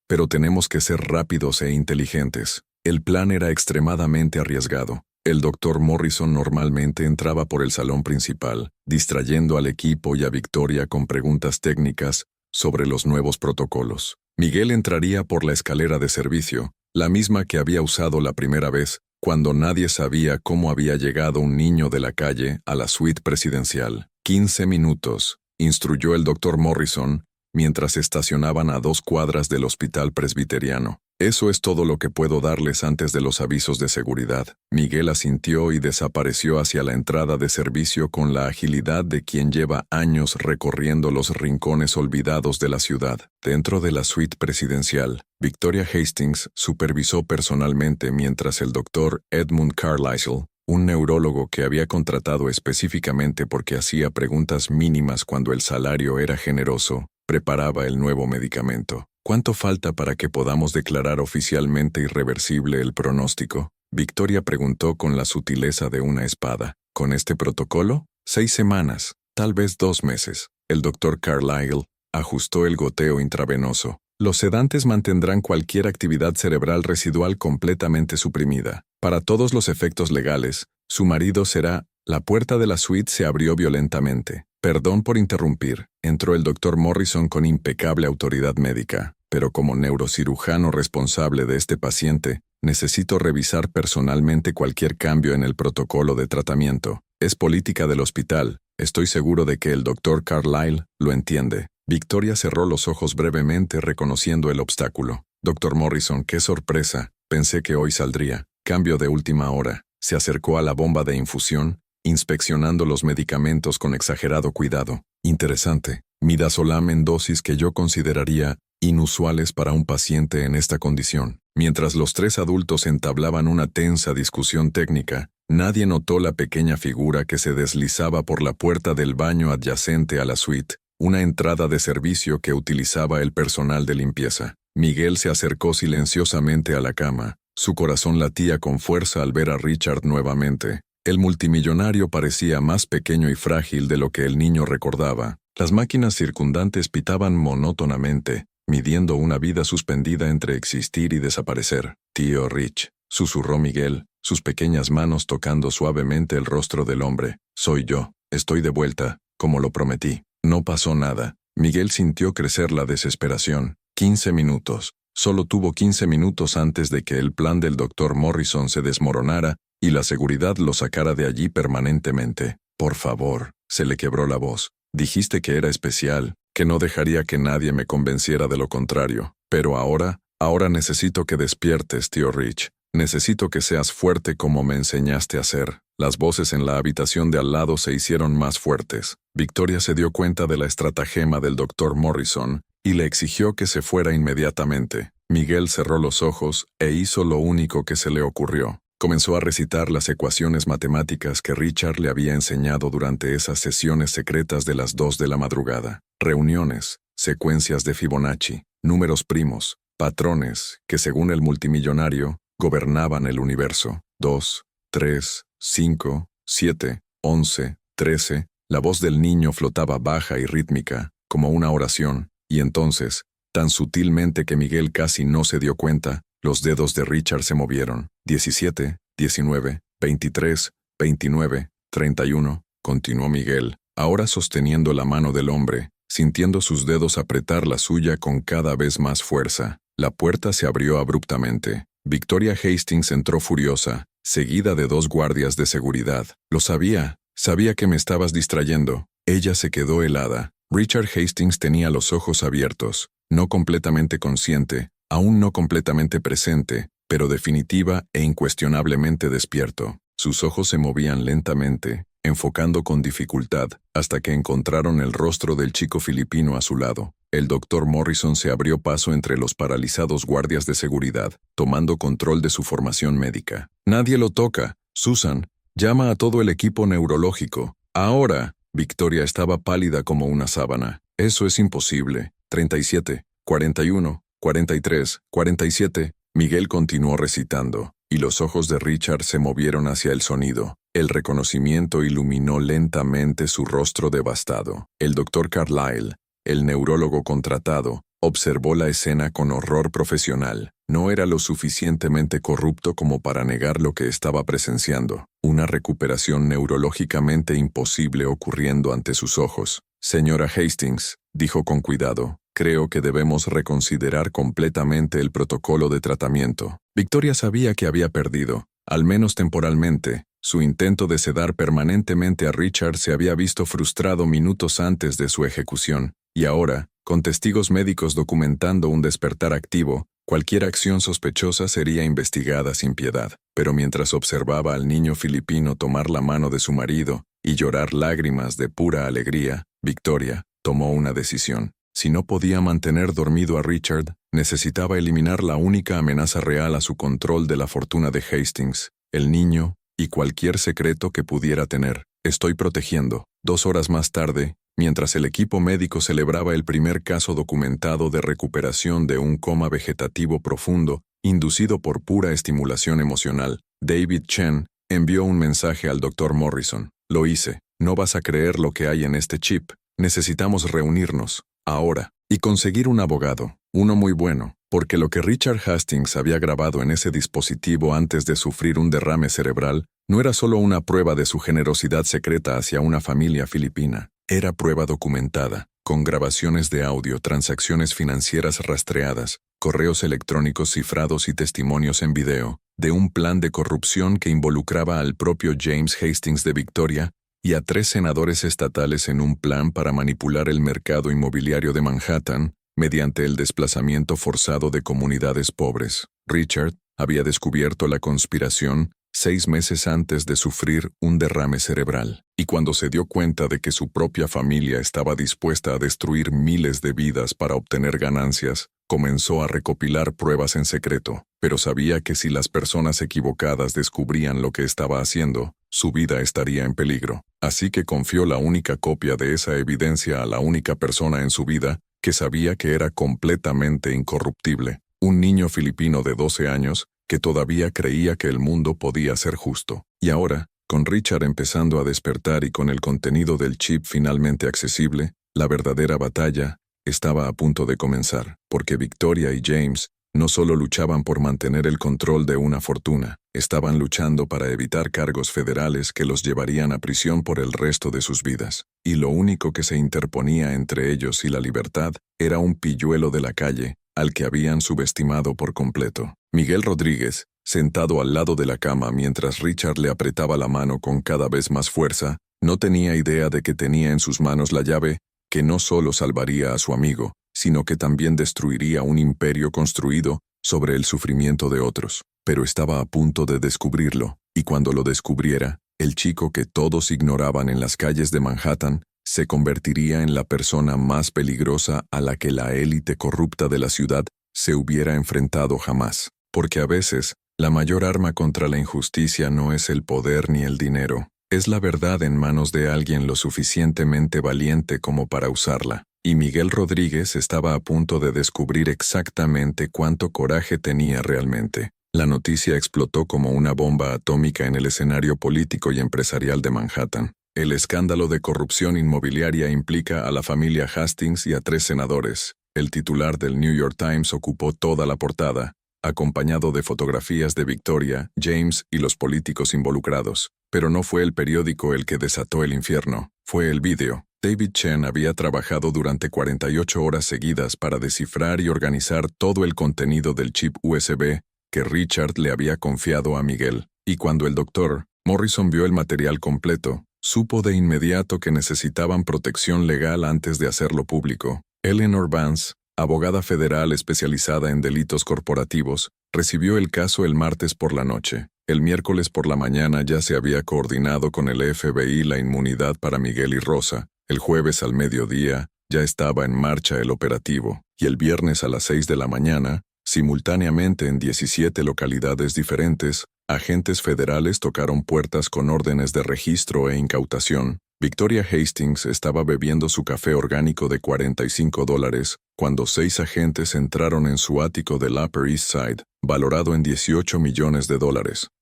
Pero tenemos que ser rápidos e inteligentes. El plan era extremadamente arriesgado. El doctor Morrison normalmente entraba por el salón principal, distrayendo al equipo y a Victoria con preguntas técnicas sobre los nuevos protocolos. Miguel entraría por la escalera de servicio, la misma que había usado la primera vez, cuando nadie sabía cómo había llegado un niño de la calle a la suite presidencial. 15 minutos, instruyó el doctor Morrison, mientras estacionaban a 2 cuadras del hospital presbiteriano. Eso es todo lo que puedo darles antes de los avisos de seguridad. Miguel asintió y desapareció hacia la entrada de servicio con la agilidad de quien lleva años recorriendo los rincones olvidados de la ciudad. Dentro de la suite presidencial, Victoria Hastings supervisó personalmente mientras el doctor Edmund Carlisle, un neurólogo que había contratado específicamente porque hacía preguntas mínimas cuando el salario era generoso, preparaba el nuevo medicamento. ¿Cuánto falta para que podamos declarar oficialmente irreversible el pronóstico? Victoria preguntó con la sutileza de una espada. ¿Con este protocolo? 6 semanas, tal vez 2 meses. El doctor Carlisle ajustó el goteo intravenoso. Los sedantes mantendrán cualquier actividad cerebral residual completamente suprimida. Para todos los efectos legales, su marido será... La puerta de la suite se abrió violentamente. Perdón por interrumpir, entró el doctor Morrison con impecable autoridad médica, pero como neurocirujano responsable de este paciente, necesito revisar personalmente cualquier cambio en el protocolo de tratamiento. Es política del hospital. Estoy seguro de que el doctor Carlisle lo entiende. Victoria cerró los ojos brevemente reconociendo el obstáculo. Doctor Morrison, qué sorpresa. Pensé que hoy saldría. Cambio de última hora. Se acercó a la bomba de infusión, inspeccionando los medicamentos con exagerado cuidado. Interesante. Midazolam en dosis que yo consideraría inusuales para un paciente en esta condición. Mientras los 3 adultos entablaban una tensa discusión técnica, nadie notó la pequeña figura que se deslizaba por la puerta del baño adyacente a la suite, una entrada de servicio que utilizaba el personal de limpieza. Miguel se acercó silenciosamente a la cama. Su corazón latía con fuerza al ver a Richard nuevamente. El multimillonario parecía más pequeño y frágil de lo que el niño recordaba. Las máquinas circundantes pitaban monótonamente, midiendo una vida suspendida entre existir y desaparecer. Tío Rich, susurró Miguel, sus pequeñas manos tocando suavemente el rostro del hombre. Soy yo. Estoy de vuelta, como lo prometí. No pasó nada. Miguel sintió crecer la desesperación. 15 minutos. Solo tuvo 15 minutos antes de que el plan del doctor Morrison se desmoronara y la seguridad lo sacara de allí permanentemente. Por favor, se le quebró la voz. Dijiste que era especial, que no dejaría que nadie me convenciera de lo contrario. Pero ahora necesito que despiertes, tío Rich. Necesito que seas fuerte como me enseñaste a ser. Las voces en la habitación de al lado se hicieron más fuertes. Victoria se dio cuenta de la estratagema del doctor Morrison y le exigió que se fuera inmediatamente. Miguel cerró los ojos e hizo lo único que se le ocurrió. Comenzó a recitar las ecuaciones matemáticas que Richard le había enseñado durante esas sesiones secretas de las 2 de la madrugada. Reuniones, secuencias de Fibonacci, números primos, patrones que, según el multimillonario, gobernaban el universo. 2, 3, 5, 7, 11, 13. La voz del niño flotaba baja y rítmica, como una oración, y entonces, tan sutilmente que Miguel casi no se dio cuenta, los dedos de Richard se movieron. 17, 19, 23, 29, 31, continuó Miguel, ahora sosteniendo la mano del hombre, sintiendo sus dedos apretar la suya con cada vez más fuerza. La puerta se abrió abruptamente. Victoria Hastings entró furiosa, seguida de 2 guardias de seguridad. Lo sabía. Sabía que me estabas distrayendo. Ella se quedó helada. Richard Hastings tenía los ojos abiertos, no completamente consciente, aún no completamente presente, pero definitiva e incuestionablemente despierto. Sus ojos se movían lentamente, enfocando con dificultad, hasta que encontraron el rostro del chico filipino a su lado. El doctor Morrison se abrió paso entre los paralizados guardias de seguridad, tomando control de su formación médica. «Nadie lo toca. Susan, llama a todo el equipo neurológico. Ahora». Victoria estaba pálida como una sábana. «Eso es imposible. 37, 41, 43, 47. Miguel continuó recitando, y los ojos de Richard se movieron hacia el sonido. El reconocimiento iluminó lentamente su rostro devastado. El doctor Carlyle, el neurólogo contratado, observó la escena con horror profesional. No era lo suficientemente corrupto como para negar lo que estaba presenciando. Una recuperación neurológicamente imposible ocurriendo ante sus ojos. «Señora Hastings», dijo con cuidado, «creo que debemos reconsiderar completamente el protocolo de tratamiento». Victoria sabía que había perdido, al menos temporalmente. Su intento de sedar permanentemente a Richard se había visto frustrado minutos antes de su ejecución, y ahora, con testigos médicos documentando un despertar activo, cualquier acción sospechosa sería investigada sin piedad. Pero mientras observaba al niño filipino tomar la mano de su marido y llorar lágrimas de pura alegría, Victoria tomó una decisión. Si no podía mantener dormido a Richard, necesitaba eliminar la única amenaza real a su control de la fortuna de Hastings, el niño y cualquier secreto que pudiera tener. «Estoy protegiendo». 2 horas más tarde, mientras el equipo médico celebraba el primer caso documentado de recuperación de un coma vegetativo profundo, inducido por pura estimulación emocional, David Chen envió un mensaje al Dr. Morrison. «Lo hice. No vas a creer lo que hay en este chip. Necesitamos reunirnos, ahora, y conseguir un abogado, uno muy bueno, porque lo que Richard Hastings había grabado en ese dispositivo antes de sufrir un derrame cerebral no era solo una prueba de su generosidad secreta hacia una familia filipina. Era prueba documentada, con grabaciones de audio, transacciones financieras rastreadas, correos electrónicos cifrados y testimonios en video, de un plan de corrupción que involucraba al propio James Hastings de Victoria y a 3 senadores estatales en un plan para manipular el mercado inmobiliario de Manhattan mediante el desplazamiento forzado de comunidades pobres. Richard había descubierto la conspiración 6 meses antes de sufrir un derrame cerebral, y cuando se dio cuenta de que su propia familia estaba dispuesta a destruir miles de vidas para obtener ganancias, comenzó a recopilar pruebas en secreto, pero sabía que si las personas equivocadas descubrían lo que estaba haciendo, su vida estaría en peligro. Así que confió la única copia de esa evidencia a la única persona en su vida que sabía que era completamente incorruptible, un niño filipino de 12 años que todavía creía que el mundo podía ser justo. Y ahora, con Richard empezando a despertar y con el contenido del chip finalmente accesible, la verdadera batalla estaba a punto de comenzar, porque Victoria y James no solo luchaban por mantener el control de una fortuna, estaban luchando para evitar cargos federales que los llevarían a prisión por el resto de sus vidas. Y lo único que se interponía entre ellos y la libertad era un pilluelo de la calle, al que habían subestimado por completo. Miguel Rodríguez, sentado al lado de la cama mientras Richard le apretaba la mano con cada vez más fuerza, no tenía idea de que tenía en sus manos la llave que no solo salvaría a su amigo, sino que también destruiría un imperio construido sobre el sufrimiento de otros. Pero estaba a punto de descubrirlo, y cuando lo descubriera, el chico que todos ignoraban en las calles de Manhattan se convertiría en la persona más peligrosa a la que la élite corrupta de la ciudad se hubiera enfrentado jamás. Porque a veces, la mayor arma contra la injusticia no es el poder ni el dinero, es la verdad en manos de alguien lo suficientemente valiente como para usarla. Y Miguel Rodríguez estaba a punto de descubrir exactamente cuánto coraje tenía realmente. La noticia explotó como una bomba atómica en el escenario político y empresarial de Manhattan. El escándalo de corrupción inmobiliaria implica a la familia Hastings y a 3 senadores. El titular del New York Times ocupó toda la portada, acompañado de fotografías de Victoria, James y los políticos involucrados. Pero no fue el periódico el que desató el infierno, fue el vídeo. David Chen había trabajado durante 48 horas seguidas para descifrar y organizar todo el contenido del chip USB que Richard le había confiado a Miguel. Y cuando el doctor Morrison vio el material completo, supo de inmediato que necesitaban protección legal antes de hacerlo público. Eleanor Vance, abogada federal especializada en delitos corporativos, recibió el caso el martes por la noche. El miércoles por la mañana ya se había coordinado con el FBI la inmunidad para Miguel y Rosa. El jueves al mediodía ya estaba en marcha el operativo, y el viernes a las 6 de la mañana, simultáneamente en 17 localidades diferentes, agentes federales tocaron puertas con órdenes de registro e incautación. Victoria Hastings estaba bebiendo su café orgánico de $45 cuando 6 agentes entraron en su ático del Upper East Side, valorado en $18 millones.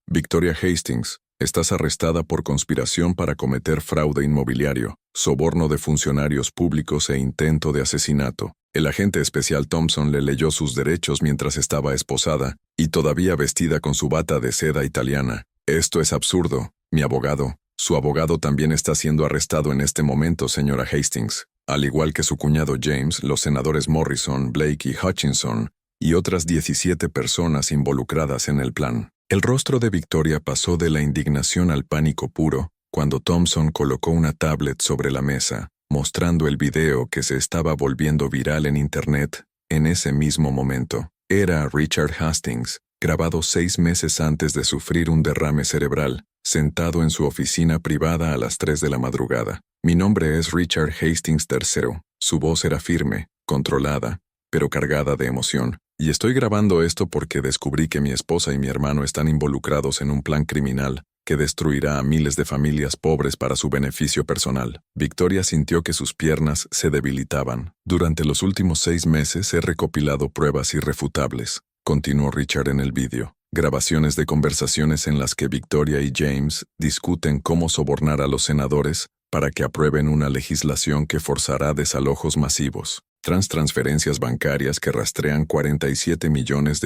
Victoria Hastings, estás arrestada por conspiración para cometer fraude inmobiliario, soborno de funcionarios públicos e intento de asesinato. El agente especial Thompson le leyó sus derechos mientras estaba esposada y todavía vestida con su bata de seda italiana. Esto es absurdo, mi abogado. Su abogado también está siendo arrestado en este momento, señora Hastings. Al igual que su cuñado James, los senadores Morrison, Blake y Hutchinson, y otras 17 personas involucradas en el plan. El rostro de Victoria pasó de la indignación al pánico puro cuando Thompson colocó una tablet sobre la mesa, mostrando el video que se estaba volviendo viral en Internet en ese mismo momento. Era Richard Hastings, grabado 6 meses antes de sufrir un derrame cerebral, sentado en su oficina privada a las 3 de la madrugada. Mi nombre es Richard Hastings III. Su voz era firme, controlada, pero cargada de emoción. Y estoy grabando esto porque descubrí que mi esposa y mi hermano están involucrados en un plan criminal que destruirá a miles de familias pobres para su beneficio personal. Victoria sintió que sus piernas se debilitaban. Durante los últimos 6 meses he recopilado pruebas irrefutables, continuó Richard en el vídeo. Grabaciones de conversaciones en las que Victoria y James discuten cómo sobornar a los senadores para que aprueben una legislación que forzará desalojos masivos. Transferencias bancarias que rastrean $47 millones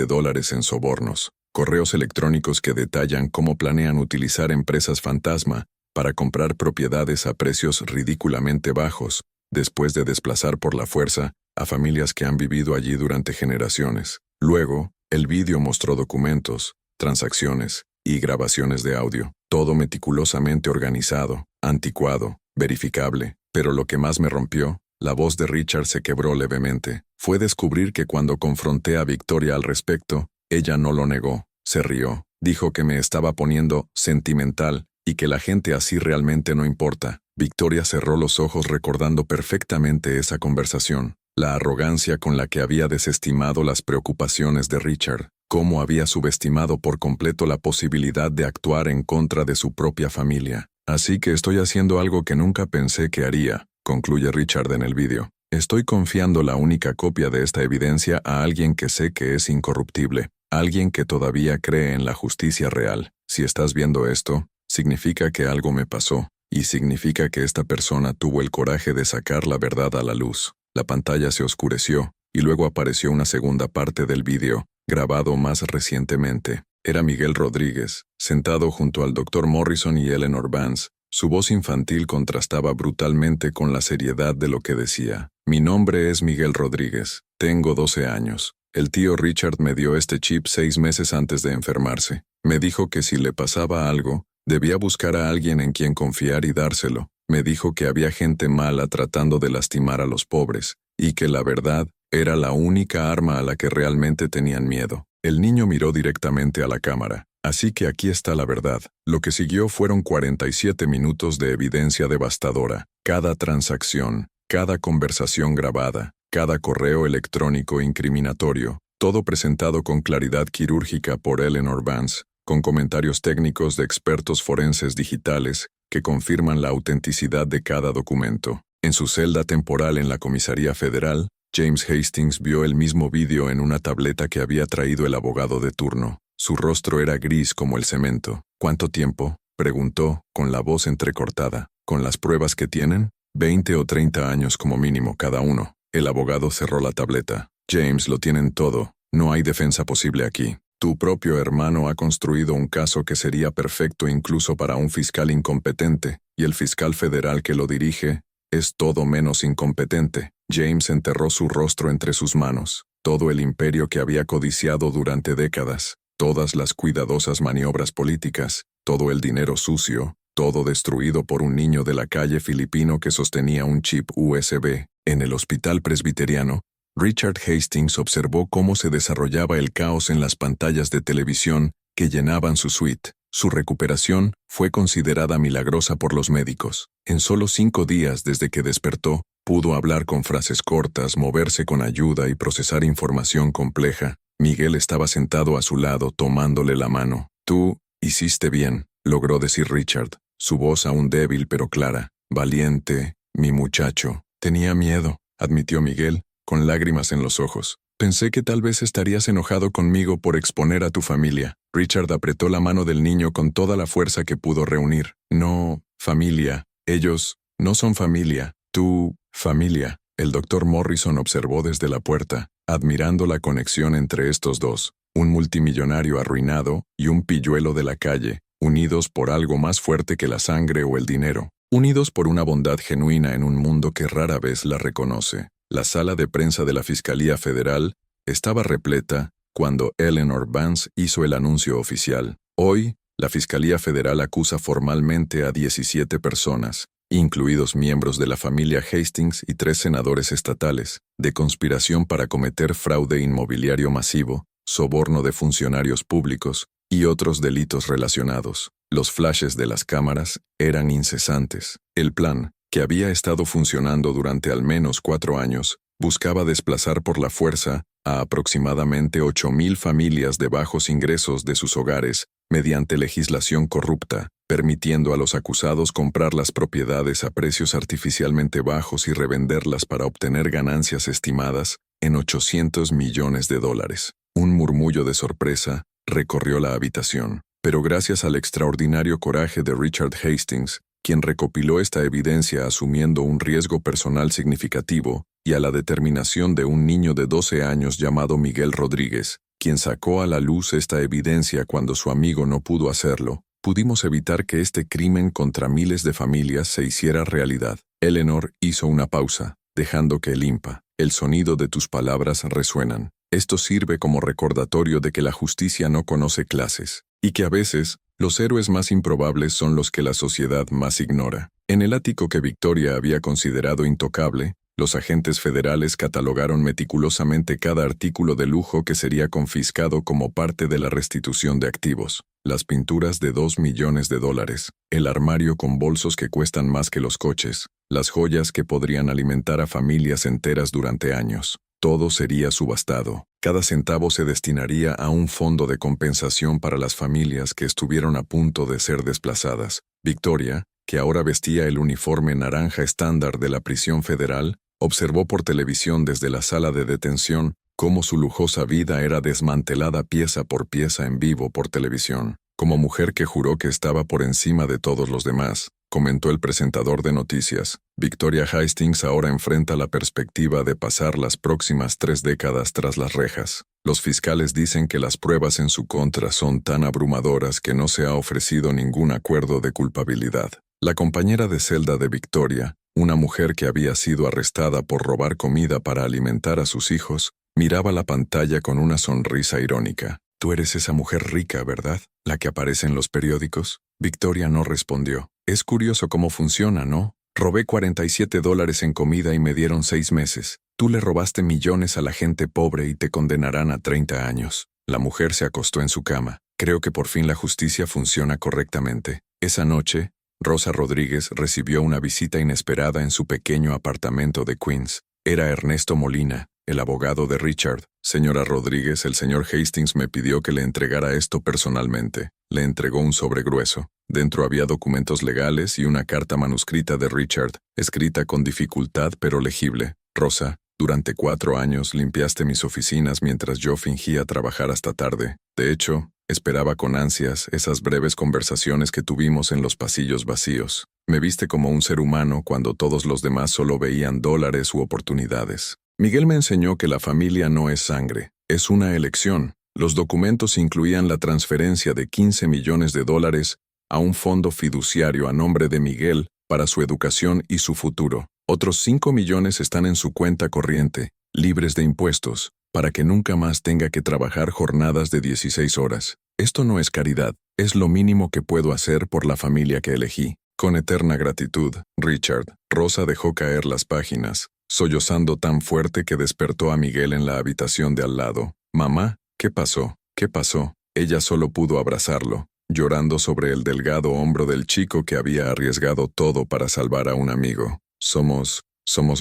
en sobornos. Correos electrónicos que detallan cómo planean utilizar empresas fantasma para comprar propiedades a precios ridículamente bajos, después de desplazar por la fuerza a familias que han vivido allí durante generaciones. Luego, el vídeo mostró documentos, transacciones y grabaciones de audio, todo meticulosamente organizado, anticuado, verificable, pero lo que más me rompió, la voz de Richard se quebró levemente, fue descubrir que cuando confronté a Victoria al respecto, ella no lo negó, se rió, dijo que me estaba poniendo sentimental y que la gente así realmente no importa. Victoria cerró los ojos recordando perfectamente esa conversación, la arrogancia con la que había desestimado las preocupaciones de Richard, cómo había subestimado por completo la posibilidad de actuar en contra de su propia familia. Así que estoy haciendo algo que nunca pensé que haría, concluye Richard en el vídeo. Estoy confiando la única copia de esta evidencia a alguien que sé que es incorruptible, alguien que todavía cree en la justicia real. Si estás viendo esto, significa que algo me pasó, y significa que esta persona tuvo el coraje de sacar la verdad a la luz. La pantalla se oscureció, y luego apareció una segunda parte del vídeo, grabado más recientemente. Era Miguel Rodríguez, sentado junto al Dr. Morrison y Eleanor Vance. Su voz infantil contrastaba brutalmente con la seriedad de lo que decía. Mi nombre es Miguel Rodríguez. Tengo 12 años. El tío Richard me dio este chip 6 meses antes de enfermarse. Me dijo que si le pasaba algo, debía buscar a alguien en quien confiar y dárselo. Me dijo que había gente mala tratando de lastimar a los pobres, y que la verdad era la única arma a la que realmente tenían miedo. El niño miró directamente a la cámara. Así que aquí está la verdad. Lo que siguió fueron 47 minutos de evidencia devastadora. Cada transacción, cada conversación grabada, cada correo electrónico incriminatorio, todo presentado con claridad quirúrgica por Eleanor Vance, con comentarios técnicos de expertos forenses digitales que confirman la autenticidad de cada documento. En su celda temporal en la comisaría federal, James Hastings vio el mismo vídeo en una tableta que había traído el abogado de turno. Su rostro era gris como el cemento. ¿Cuánto tiempo?, preguntó, con la voz entrecortada. ¿Con las pruebas que tienen? 20 o 30 años como mínimo cada uno. El abogado cerró la tableta. James, lo tienen todo. No hay defensa posible aquí. Tu propio hermano ha construido un caso que sería perfecto incluso para un fiscal incompetente, y el fiscal federal que lo dirige es todo menos incompetente. James enterró su rostro entre sus manos. Todo el imperio que había codiciado durante décadas, todas las cuidadosas maniobras políticas, todo el dinero sucio, todo destruido por un niño de la calle filipino que sostenía un chip USB. En el hospital presbiteriano, Richard Hastings observó cómo se desarrollaba el caos en las pantallas de televisión que llenaban su suite. Su recuperación fue considerada milagrosa por los médicos. En solo 5 días desde que despertó, pudo hablar con frases cortas, moverse con ayuda y procesar información compleja. Miguel estaba sentado a su lado tomándole la mano. «Tú hiciste bien», logró decir Richard, su voz aún débil pero clara. «Valiente, mi muchacho». «Tenía miedo», admitió Miguel, con lágrimas en los ojos. «Pensé que tal vez estarías enojado conmigo por exponer a tu familia». Richard apretó la mano del niño con toda la fuerza que pudo reunir. «No, familia. Ellos no son familia. Tú, familia». El doctor Morrison observó desde la puerta, admirando la conexión entre estos dos, un multimillonario arruinado y un pilluelo de la calle, unidos por algo más fuerte que la sangre o el dinero, unidos por una bondad genuina en un mundo que rara vez la reconoce. La sala de prensa de la Fiscalía Federal estaba repleta cuando Eleanor Vance hizo el anuncio oficial. Hoy, la Fiscalía Federal acusa formalmente a 17 personas, incluidos miembros de la familia Hastings y 3 senadores estatales, de conspiración para cometer fraude inmobiliario masivo, soborno de funcionarios públicos y otros delitos relacionados. Los flashes de las cámaras eran incesantes. El plan, que había estado funcionando durante al menos 4 años, buscaba desplazar por la fuerza a aproximadamente 8,000 familias de bajos ingresos de sus hogares mediante legislación corrupta, permitiendo a los acusados comprar las propiedades a precios artificialmente bajos y revenderlas para obtener ganancias estimadas en $800 millones. Un murmullo de sorpresa recorrió la habitación, pero gracias al extraordinario coraje de Richard Hastings, quien recopiló esta evidencia asumiendo un riesgo personal significativo, y a la determinación de un niño de 12 años llamado Miguel Rodríguez, quien sacó a la luz esta evidencia cuando su amigo no pudo hacerlo, pudimos evitar que este crimen contra miles de familias se hiciera realidad. Eleanor hizo una pausa, dejando que el sonido de tus palabras resuenan. Esto sirve como recordatorio de que la justicia no conoce clases, y que a veces, los héroes más improbables son los que la sociedad más ignora. En el ático que Victoria había considerado intocable, los agentes federales catalogaron meticulosamente cada artículo de lujo que sería confiscado como parte de la restitución de activos. Las pinturas de $2 millones, el armario con bolsos que cuestan más que los coches, las joyas que podrían alimentar a familias enteras durante años. Todo sería subastado. Cada centavo se destinaría a un fondo de compensación para las familias que estuvieron a punto de ser desplazadas. Victoria, que ahora vestía el uniforme naranja estándar de la prisión federal, observó por televisión desde la sala de detención cómo su lujosa vida era desmantelada pieza por pieza en vivo por televisión. Como mujer que juró que estaba por encima de todos los demás, comentó el presentador de noticias, Victoria Hastings ahora enfrenta la perspectiva de pasar las próximas 3 décadas tras las rejas. Los fiscales dicen que las pruebas en su contra son tan abrumadoras que no se ha ofrecido ningún acuerdo de culpabilidad. La compañera de celda de Victoria, una mujer que había sido arrestada por robar comida para alimentar a sus hijos, miraba la pantalla con una sonrisa irónica. «Tú eres esa mujer rica, ¿verdad? La que aparece en los periódicos». Victoria no respondió. «Es curioso cómo funciona, ¿no? Robé $47 en comida y me dieron 6 meses. Tú le robaste millones a la gente pobre y te condenarán a 30 años». La mujer se acostó en su cama. «Creo que por fin la justicia funciona correctamente». Esa noche, Rosa Rodríguez recibió una visita inesperada en su pequeño apartamento de Queens. Era Ernesto Molina, el abogado de Richard. «Señora Rodríguez, el señor Hastings me pidió que le entregara esto personalmente». Le entregó un sobre grueso. Dentro había documentos legales y una carta manuscrita de Richard, escrita con dificultad pero legible. «Rosa, durante 4 años limpiaste mis oficinas mientras yo fingía trabajar hasta tarde. De hecho, esperaba con ansias esas breves conversaciones que tuvimos en los pasillos vacíos. Me viste como un ser humano cuando todos los demás solo veían dólares u oportunidades. Miguel me enseñó que la familia no es sangre, es una elección». Los documentos incluían la transferencia de $15 millones a un fondo fiduciario a nombre de Miguel para su educación y su futuro. Otros 5 millones están en su cuenta corriente, libres de impuestos, para que nunca más tenga que trabajar jornadas de 16 horas. Esto no es caridad, es lo mínimo que puedo hacer por la familia que elegí. Con eterna gratitud, Richard. Rosa dejó caer las páginas, sollozando tan fuerte que despertó a Miguel en la habitación de al lado. «Mamá, ¿qué pasó? ¿Qué pasó?» Ella solo pudo abrazarlo, llorando sobre el delgado hombro del chico que había arriesgado todo para salvar a un amigo. Somos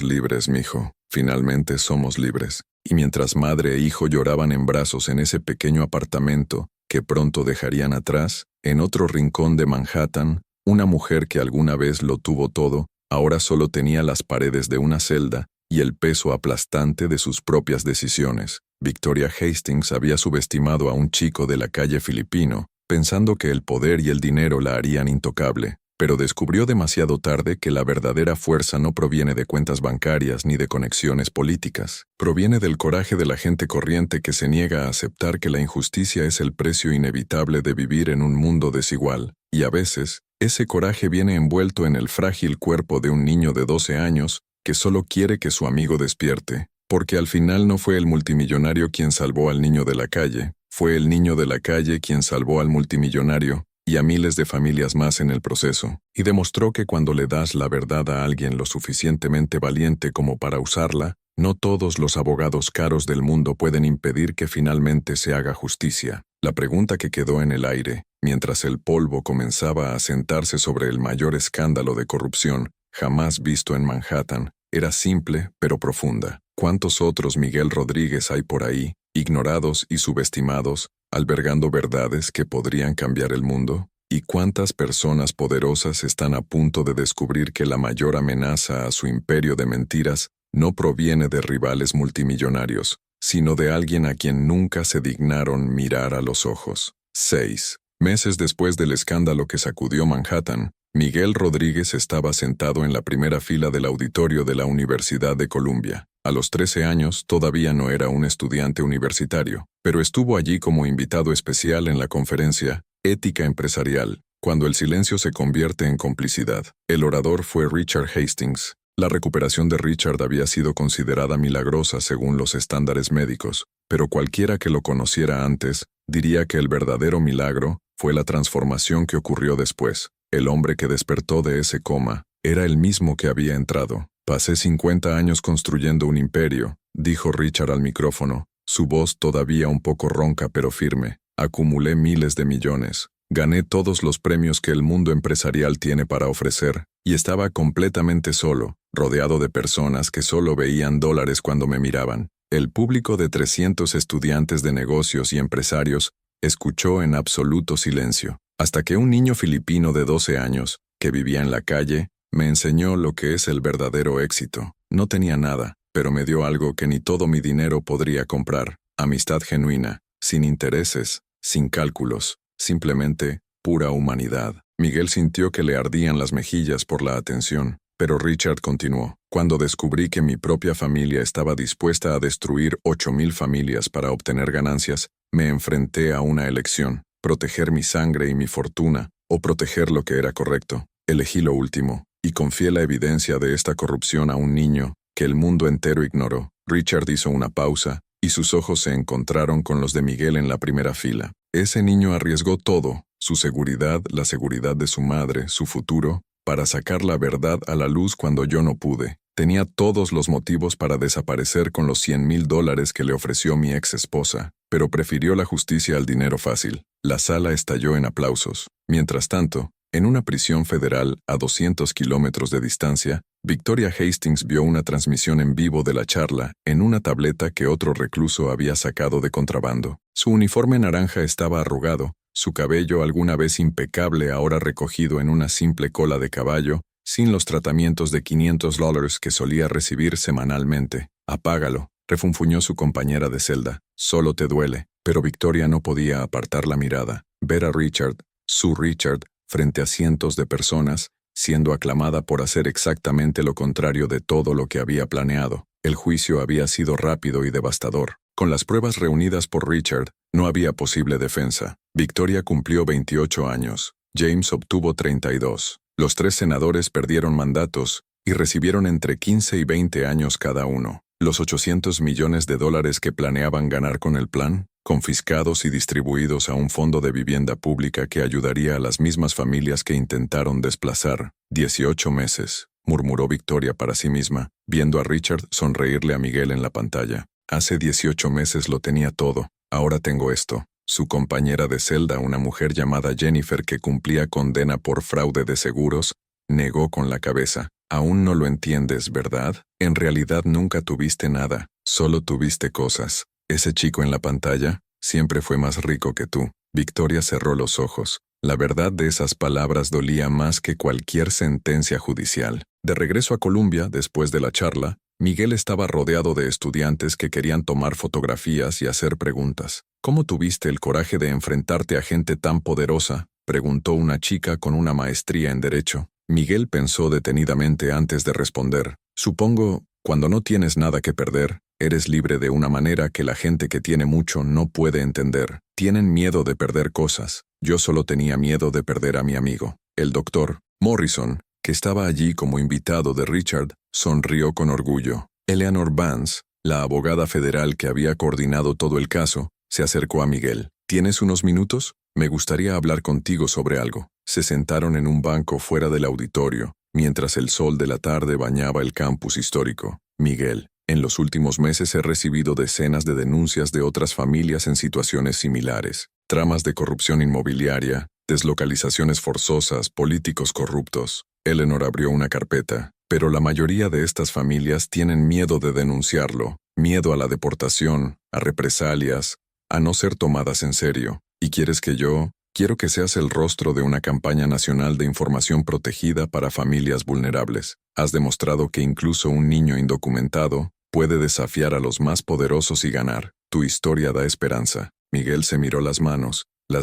libres, mijo. Finalmente somos libres». Y mientras madre e hijo lloraban en brazos en ese pequeño apartamento que pronto dejarían atrás, en otro rincón de Manhattan, una mujer que alguna vez lo tuvo todo, ahora solo tenía las paredes de una celda y el peso aplastante de sus propias decisiones. Victoria Hastings había subestimado a un chico de la calle filipino, pensando que el poder y el dinero la harían intocable, pero descubrió demasiado tarde que la verdadera fuerza no proviene de cuentas bancarias ni de conexiones políticas. Proviene del coraje de la gente corriente que se niega a aceptar que la injusticia es el precio inevitable de vivir en un mundo desigual, y a veces, ese coraje viene envuelto en el frágil cuerpo de un niño de 12 años que solo quiere que su amigo despierte, porque al final no fue el multimillonario quien salvó al niño de la calle, fue el niño de la calle quien salvó al multimillonario, y a miles de familias más en el proceso, y demostró que cuando le das la verdad a alguien lo suficientemente valiente como para usarla, no todos los abogados caros del mundo pueden impedir que finalmente se haga justicia. La pregunta que quedó en el aire, mientras el polvo comenzaba a asentarse sobre el mayor escándalo de corrupción jamás visto en Manhattan, era simple pero profunda. ¿Cuántos otros Miguel Rodríguez hay por ahí, ignorados y subestimados, albergando verdades que podrían cambiar el mundo? ¿Y cuántas personas poderosas están a punto de descubrir que la mayor amenaza a su imperio de mentiras no proviene de rivales multimillonarios, sino de alguien a quien nunca se dignaron mirar a los ojos? 6 meses después del escándalo que sacudió Manhattan, Miguel Rodríguez estaba sentado en la primera fila del auditorio de la Universidad de Columbia. A los 13 años todavía no era un estudiante universitario, pero estuvo allí como invitado especial en la conferencia Ética Empresarial, cuando el silencio se convierte en complicidad. El orador fue Richard Hastings. La recuperación de Richard había sido considerada milagrosa según los estándares médicos, pero cualquiera que lo conociera antes diría que el verdadero milagro fue la transformación que ocurrió después. El hombre que despertó de ese coma era el mismo que había entrado. «Pasé 50 años construyendo un imperio», dijo Richard al micrófono, su voz todavía un poco ronca pero firme. «Acumulé miles de millones. Gané todos los premios que el mundo empresarial tiene para ofrecer, y estaba completamente solo, rodeado de personas que solo veían dólares cuando me miraban». El público de 300 estudiantes de negocios y empresarios escuchó en absoluto silencio, hasta que un niño filipino de 12 años, que vivía en la calle, me enseñó lo que es el verdadero éxito. No tenía nada, pero me dio algo que ni todo mi dinero podría comprar: amistad genuina, sin intereses, sin cálculos, simplemente pura humanidad. Miguel sintió que le ardían las mejillas por la atención, pero Richard continuó. «Cuando descubrí que mi propia familia estaba dispuesta a destruir 8,000 familias para obtener ganancias, me enfrenté a una elección: proteger mi sangre y mi fortuna, o proteger lo que era correcto. Elegí lo último, y confié la evidencia de esta corrupción a un niño que el mundo entero ignoró». Richard hizo una pausa, y sus ojos se encontraron con los de Miguel en la primera fila. Ese niño arriesgó todo, su seguridad, la seguridad de su madre, su futuro, para sacar la verdad a la luz cuando yo no pude. Tenía todos los motivos para desaparecer con los $100,000 que le ofreció mi ex esposa, pero prefirió la justicia al dinero fácil. La sala estalló en aplausos. Mientras tanto, en una prisión federal a 200 kilómetros de distancia, Victoria Hastings vio una transmisión en vivo de la charla en una tableta que otro recluso había sacado de contrabando. Su uniforme naranja estaba arrugado, su cabello alguna vez impecable ahora recogido en una simple cola de caballo, sin los tratamientos de $500 que solía recibir semanalmente. «Apágalo», refunfuñó su compañera de celda. «Solo te duele». Pero Victoria no podía apartar la mirada. Ver a Richard, su Richard, frente a cientos de personas, siendo aclamada por hacer exactamente lo contrario de todo lo que había planeado. El juicio había sido rápido y devastador. Con las pruebas reunidas por Richard, no había posible defensa. Victoria cumplió 28 años. James obtuvo 32. Los 3 senadores perdieron mandatos y recibieron entre 15 y 20 años cada uno. ¿Los 800 millones de dólares que planeaban ganar con el plan? Confiscados y distribuidos a un fondo de vivienda pública que ayudaría a las mismas familias que intentaron desplazar. 18 meses, murmuró Victoria para sí misma, viendo a Richard sonreírle a Miguel en la pantalla. Hace 18 meses lo tenía todo, ahora tengo esto. Su compañera de celda, una mujer llamada Jennifer que cumplía condena por fraude de seguros, negó con la cabeza. Aún no lo entiendes, ¿verdad? En realidad nunca tuviste nada, solo tuviste cosas. Ese chico en la pantalla siempre fue más rico que tú. Victoria cerró los ojos. La verdad de esas palabras dolía más que cualquier sentencia judicial. De regreso a Columbia, después de la charla, Miguel estaba rodeado de estudiantes que querían tomar fotografías y hacer preguntas. ¿Cómo tuviste el coraje de enfrentarte a gente tan poderosa?, preguntó una chica con una maestría en Derecho. Miguel pensó detenidamente antes de responder. Supongo, cuando no tienes nada que perder, eres libre de una manera que la gente que tiene mucho no puede entender. Tienen miedo de perder cosas. Yo solo tenía miedo de perder a mi amigo. El doctor Morrison, que estaba allí como invitado de Richard, sonrió con orgullo. Eleanor Vance, la abogada federal que había coordinado todo el caso, se acercó a Miguel. ¿Tienes unos minutos? Me gustaría hablar contigo sobre algo. Se sentaron en un banco fuera del auditorio, mientras el sol de la tarde bañaba el campus histórico. Miguel, en los últimos meses he recibido decenas de denuncias de otras familias en situaciones similares. Tramas de corrupción inmobiliaria, deslocalizaciones forzosas, políticos corruptos. Eleanor abrió una carpeta, pero la mayoría de estas familias tienen miedo de denunciarlo, miedo a la deportación, a represalias, a no ser tomadas en serio. ¿Y quieres que yo? Quiero que seas el rostro de una campaña nacional de información protegida para familias vulnerables. Has demostrado que incluso un niño indocumentado puede desafiar a los más poderosos y ganar. Tu historia da esperanza. Miguel se miró las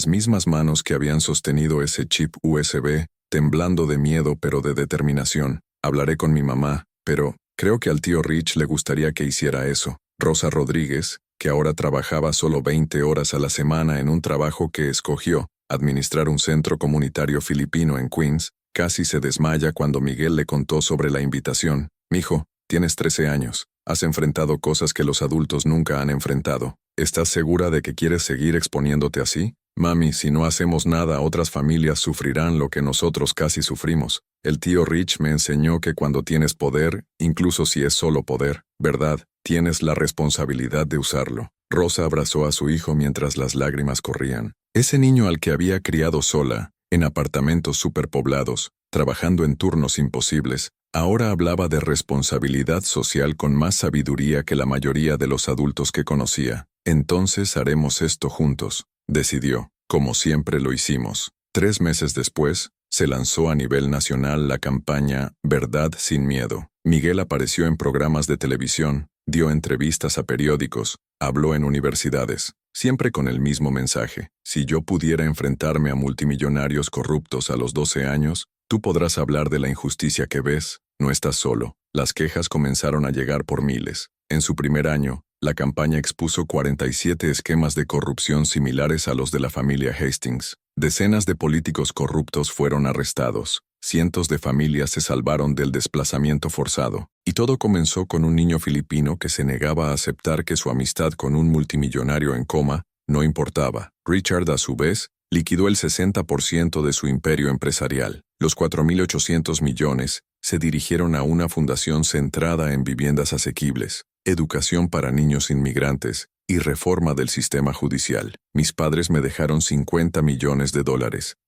mismas manos que habían sostenido ese chip USB, temblando de miedo pero de determinación. Hablaré con mi mamá, pero creo que al tío Rich le gustaría que hiciera eso. Rosa Rodríguez, que ahora trabajaba solo 20 horas a la semana en un trabajo que escogió, administrar un centro comunitario filipino en Queens, casi se desmaya cuando Miguel le contó sobre la invitación. Mijo, tienes 13 años. Has enfrentado cosas que los adultos nunca han enfrentado. ¿Estás segura de que quieres seguir exponiéndote así? Mami, si no hacemos nada, otras familias sufrirán lo que nosotros casi sufrimos. El tío Rich me enseñó que cuando tienes poder, incluso si es solo poder, ¿verdad?, tienes la responsabilidad de usarlo. Rosa abrazó a su hijo mientras las lágrimas corrían. Ese niño al que había criado sola, en apartamentos superpoblados, trabajando en turnos imposibles, ahora hablaba de responsabilidad social con más sabiduría que la mayoría de los adultos que conocía. Entonces haremos esto juntos, decidió, como siempre lo hicimos. 3 meses después, se lanzó a nivel nacional la campaña Verdad sin Miedo. Miguel apareció en programas de televisión, dio entrevistas a periódicos, habló en universidades, siempre con el mismo mensaje. Si yo pudiera enfrentarme a multimillonarios corruptos a los 12 años, tú podrás hablar de la injusticia que ves, no estás solo. Las quejas comenzaron a llegar por miles. En su primer año, la campaña expuso 47 esquemas de corrupción similares a los de la familia Hastings. Decenas de políticos corruptos fueron arrestados. Cientos de familias se salvaron del desplazamiento forzado. Y todo comenzó con un niño filipino que se negaba a aceptar que su amistad con un multimillonario en coma no importaba. Richard, a su vez, liquidó el 60% de su imperio empresarial. Los 4.800 millones se dirigieron a una fundación centrada en viviendas asequibles, educación para niños inmigrantes y reforma del sistema judicial. Mis padres me dejaron $50 millones,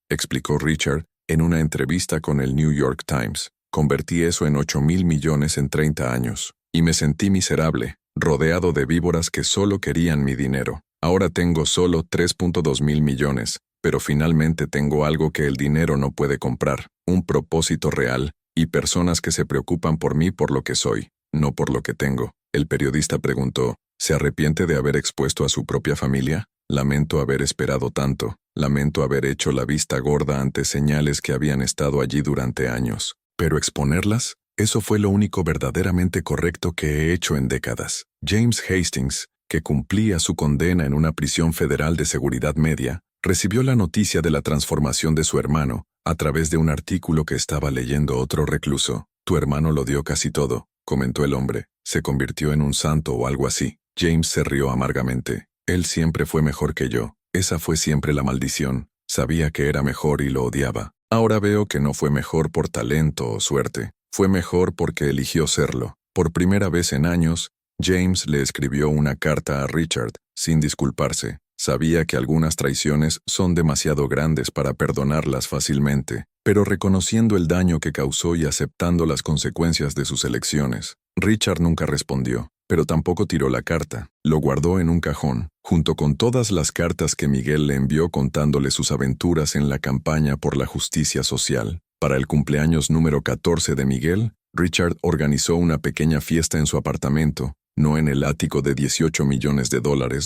explicó Richard en una entrevista con el New York Times. Convertí eso en 8.000 millones en 30 años. Y me sentí miserable, rodeado de víboras que solo querían mi dinero. Ahora tengo solo 3.2 mil millones, pero finalmente tengo algo que el dinero no puede comprar, un propósito real, y personas que se preocupan por mí por lo que soy, no por lo que tengo. El periodista preguntó, ¿se arrepiente de haber expuesto a su propia familia? Lamento haber esperado tanto, lamento haber hecho la vista gorda ante señales que habían estado allí durante años. Pero exponerlas, eso fue lo único verdaderamente correcto que he hecho en décadas. James Hastings, que cumplía su condena en una prisión federal de seguridad media, recibió la noticia de la transformación de su hermano a través de un artículo que estaba leyendo otro recluso. Tu hermano lo dio casi todo, comentó el hombre. se convirtió en un santo o algo así. James se rió amargamente. Él siempre fue mejor que yo. Esa fue siempre la maldición. Sabía que era mejor y lo odiaba. Ahora veo que no fue mejor por talento o suerte. Fue mejor porque eligió serlo. Por primera vez en años, James le escribió una carta a Richard, sin disculparse. Sabía que algunas traiciones son demasiado grandes para perdonarlas fácilmente, pero reconociendo el daño que causó y aceptando las consecuencias de sus elecciones. Richard nunca respondió, pero tampoco tiró la carta. Lo guardó en un cajón, junto con todas las cartas que Miguel le envió contándole sus aventuras en la campaña por la justicia social. Para el cumpleaños número 14 de Miguel, Richard organizó una pequeña fiesta en su apartamento, no en el ático de $18 millones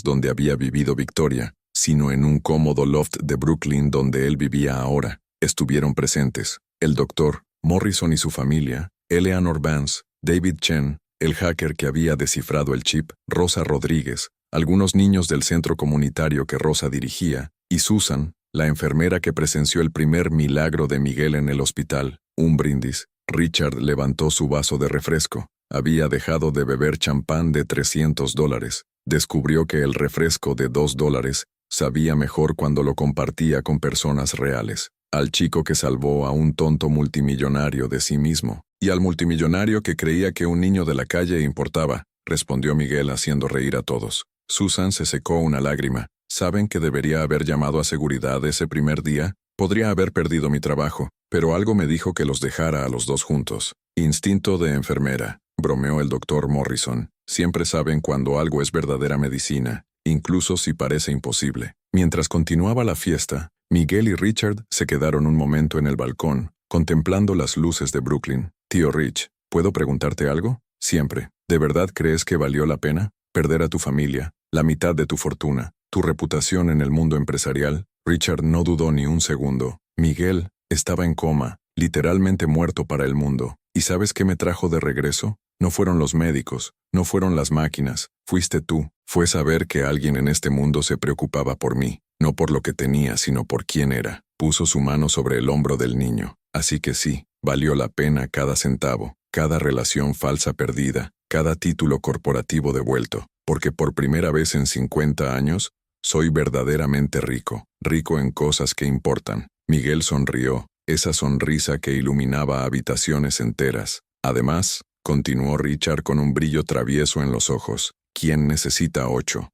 donde había vivido Victoria, sino en un cómodo loft de Brooklyn donde él vivía ahora. Estuvieron presentes el doctor, Morrison y su familia, Eleanor Vance, David Chen, el hacker que había descifrado el chip, Rosa Rodríguez, algunos niños del centro comunitario que Rosa dirigía, y Susan, la enfermera que presenció el primer milagro de Miguel en el hospital. Un brindis. Richard levantó su vaso de refresco. Había dejado de beber champán de $300. Descubrió que el refresco de $2 sabía mejor cuando lo compartía con personas reales. Al chico que salvó a un tonto multimillonario de sí mismo. Y al multimillonario que creía que un niño de la calle importaba, respondió Miguel haciendo reír a todos. Susan se secó una lágrima. ¿Saben que debería haber llamado a seguridad ese primer día? Podría haber perdido mi trabajo, pero algo me dijo que los dejara a los dos juntos. Instinto de enfermera, bromeó el doctor Morrison. Siempre saben cuando algo es verdadera medicina, incluso si parece imposible. Mientras continuaba la fiesta, Miguel y Richard se quedaron un momento en el balcón, contemplando las luces de Brooklyn. Tío Rich, ¿puedo preguntarte algo? Siempre. ¿De verdad crees que valió la pena? Perder a tu familia, la mitad de tu fortuna, tu reputación en el mundo empresarial. Richard no dudó ni un segundo. Miguel estaba en coma, literalmente muerto para el mundo. ¿Y sabes qué me trajo de regreso? No fueron los médicos, no fueron las máquinas, fuiste tú. Fue saber que alguien en este mundo se preocupaba por mí, no por lo que tenía, sino por quién era. Puso su mano sobre el hombro del niño. Así que sí, valió la pena cada centavo, cada relación falsa perdida, cada título corporativo devuelto, porque por primera vez en 50 años, soy verdaderamente rico, rico en cosas que importan. Miguel sonrió, esa sonrisa que iluminaba habitaciones enteras. Además, continuó Richard con un brillo travieso en los ojos. ¿Quién necesita 8?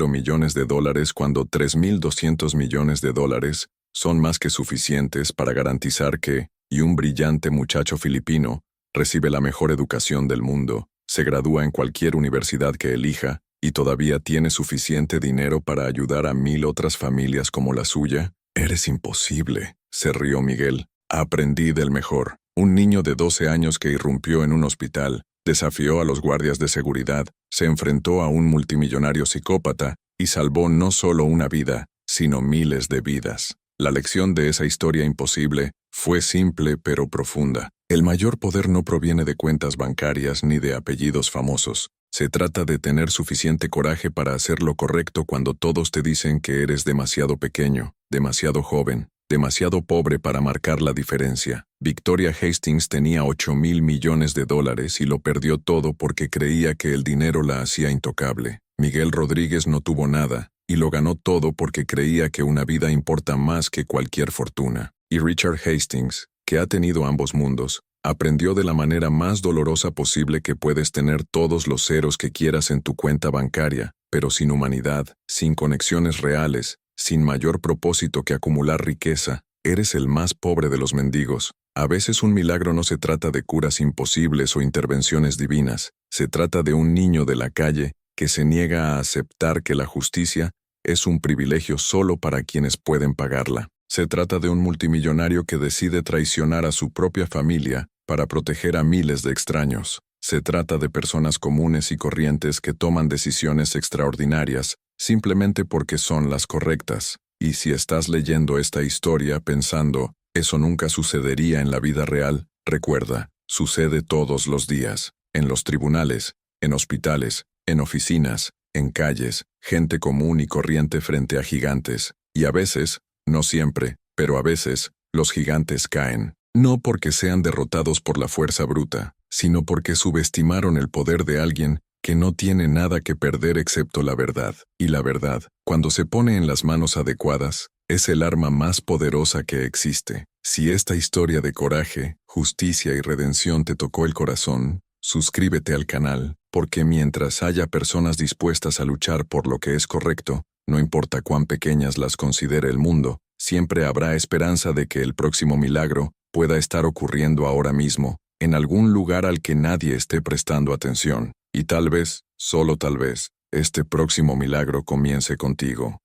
$millones cuando $3.200 millones son más que suficientes para garantizar que, y un brillante muchacho filipino, recibe la mejor educación del mundo, se gradúa en cualquier universidad que elija, y todavía tiene suficiente dinero para ayudar a 1000 otras familias como la suya? Eres imposible, se rió Miguel. Aprendí del mejor. Un niño de 12 años que irrumpió en un hospital, desafió a los guardias de seguridad, se enfrentó a un multimillonario psicópata y salvó no solo una vida, sino miles de vidas. La lección de esa historia imposible fue simple pero profunda. El mayor poder no proviene de cuentas bancarias ni de apellidos famosos. Se trata de tener suficiente coraje para hacer lo correcto cuando todos te dicen que eres demasiado pequeño, demasiado joven, demasiado pobre para marcar la diferencia. Victoria Hastings tenía $8.000 millones y lo perdió todo porque creía que el dinero la hacía intocable. Miguel Rodríguez no tuvo nada, y lo ganó todo porque creía que una vida importa más que cualquier fortuna. Y Richard Hastings, que ha tenido ambos mundos, aprendió de la manera más dolorosa posible que puedes tener todos los ceros que quieras en tu cuenta bancaria, pero sin humanidad, sin conexiones reales, sin mayor propósito que acumular riqueza, eres el más pobre de los mendigos. A veces un milagro no se trata de curas imposibles o intervenciones divinas, se trata de un niño de la calle que se niega a aceptar que la justicia es un privilegio solo para quienes pueden pagarla. Se trata de un multimillonario que decide traicionar a su propia familia para proteger a miles de extraños. Se trata de personas comunes y corrientes que toman decisiones extraordinarias simplemente porque son las correctas. Y si estás leyendo esta historia pensando, eso nunca sucedería en la vida real, recuerda, sucede todos los días, en los tribunales, en hospitales, en oficinas, en calles, gente común y corriente frente a gigantes. Y a veces, no siempre, pero a veces, los gigantes caen. No porque sean derrotados por la fuerza bruta, sino porque subestimaron el poder de alguien que no tiene nada que perder excepto la verdad. Y la verdad, cuando se pone en las manos adecuadas, es el arma más poderosa que existe. Si esta historia de coraje, justicia y redención te tocó el corazón, suscríbete al canal, porque mientras haya personas dispuestas a luchar por lo que es correcto, no importa cuán pequeñas las considere el mundo, siempre habrá esperanza de que el próximo milagro pueda estar ocurriendo ahora mismo, en algún lugar al que nadie esté prestando atención. Y tal vez, solo tal vez, este próximo milagro comience contigo.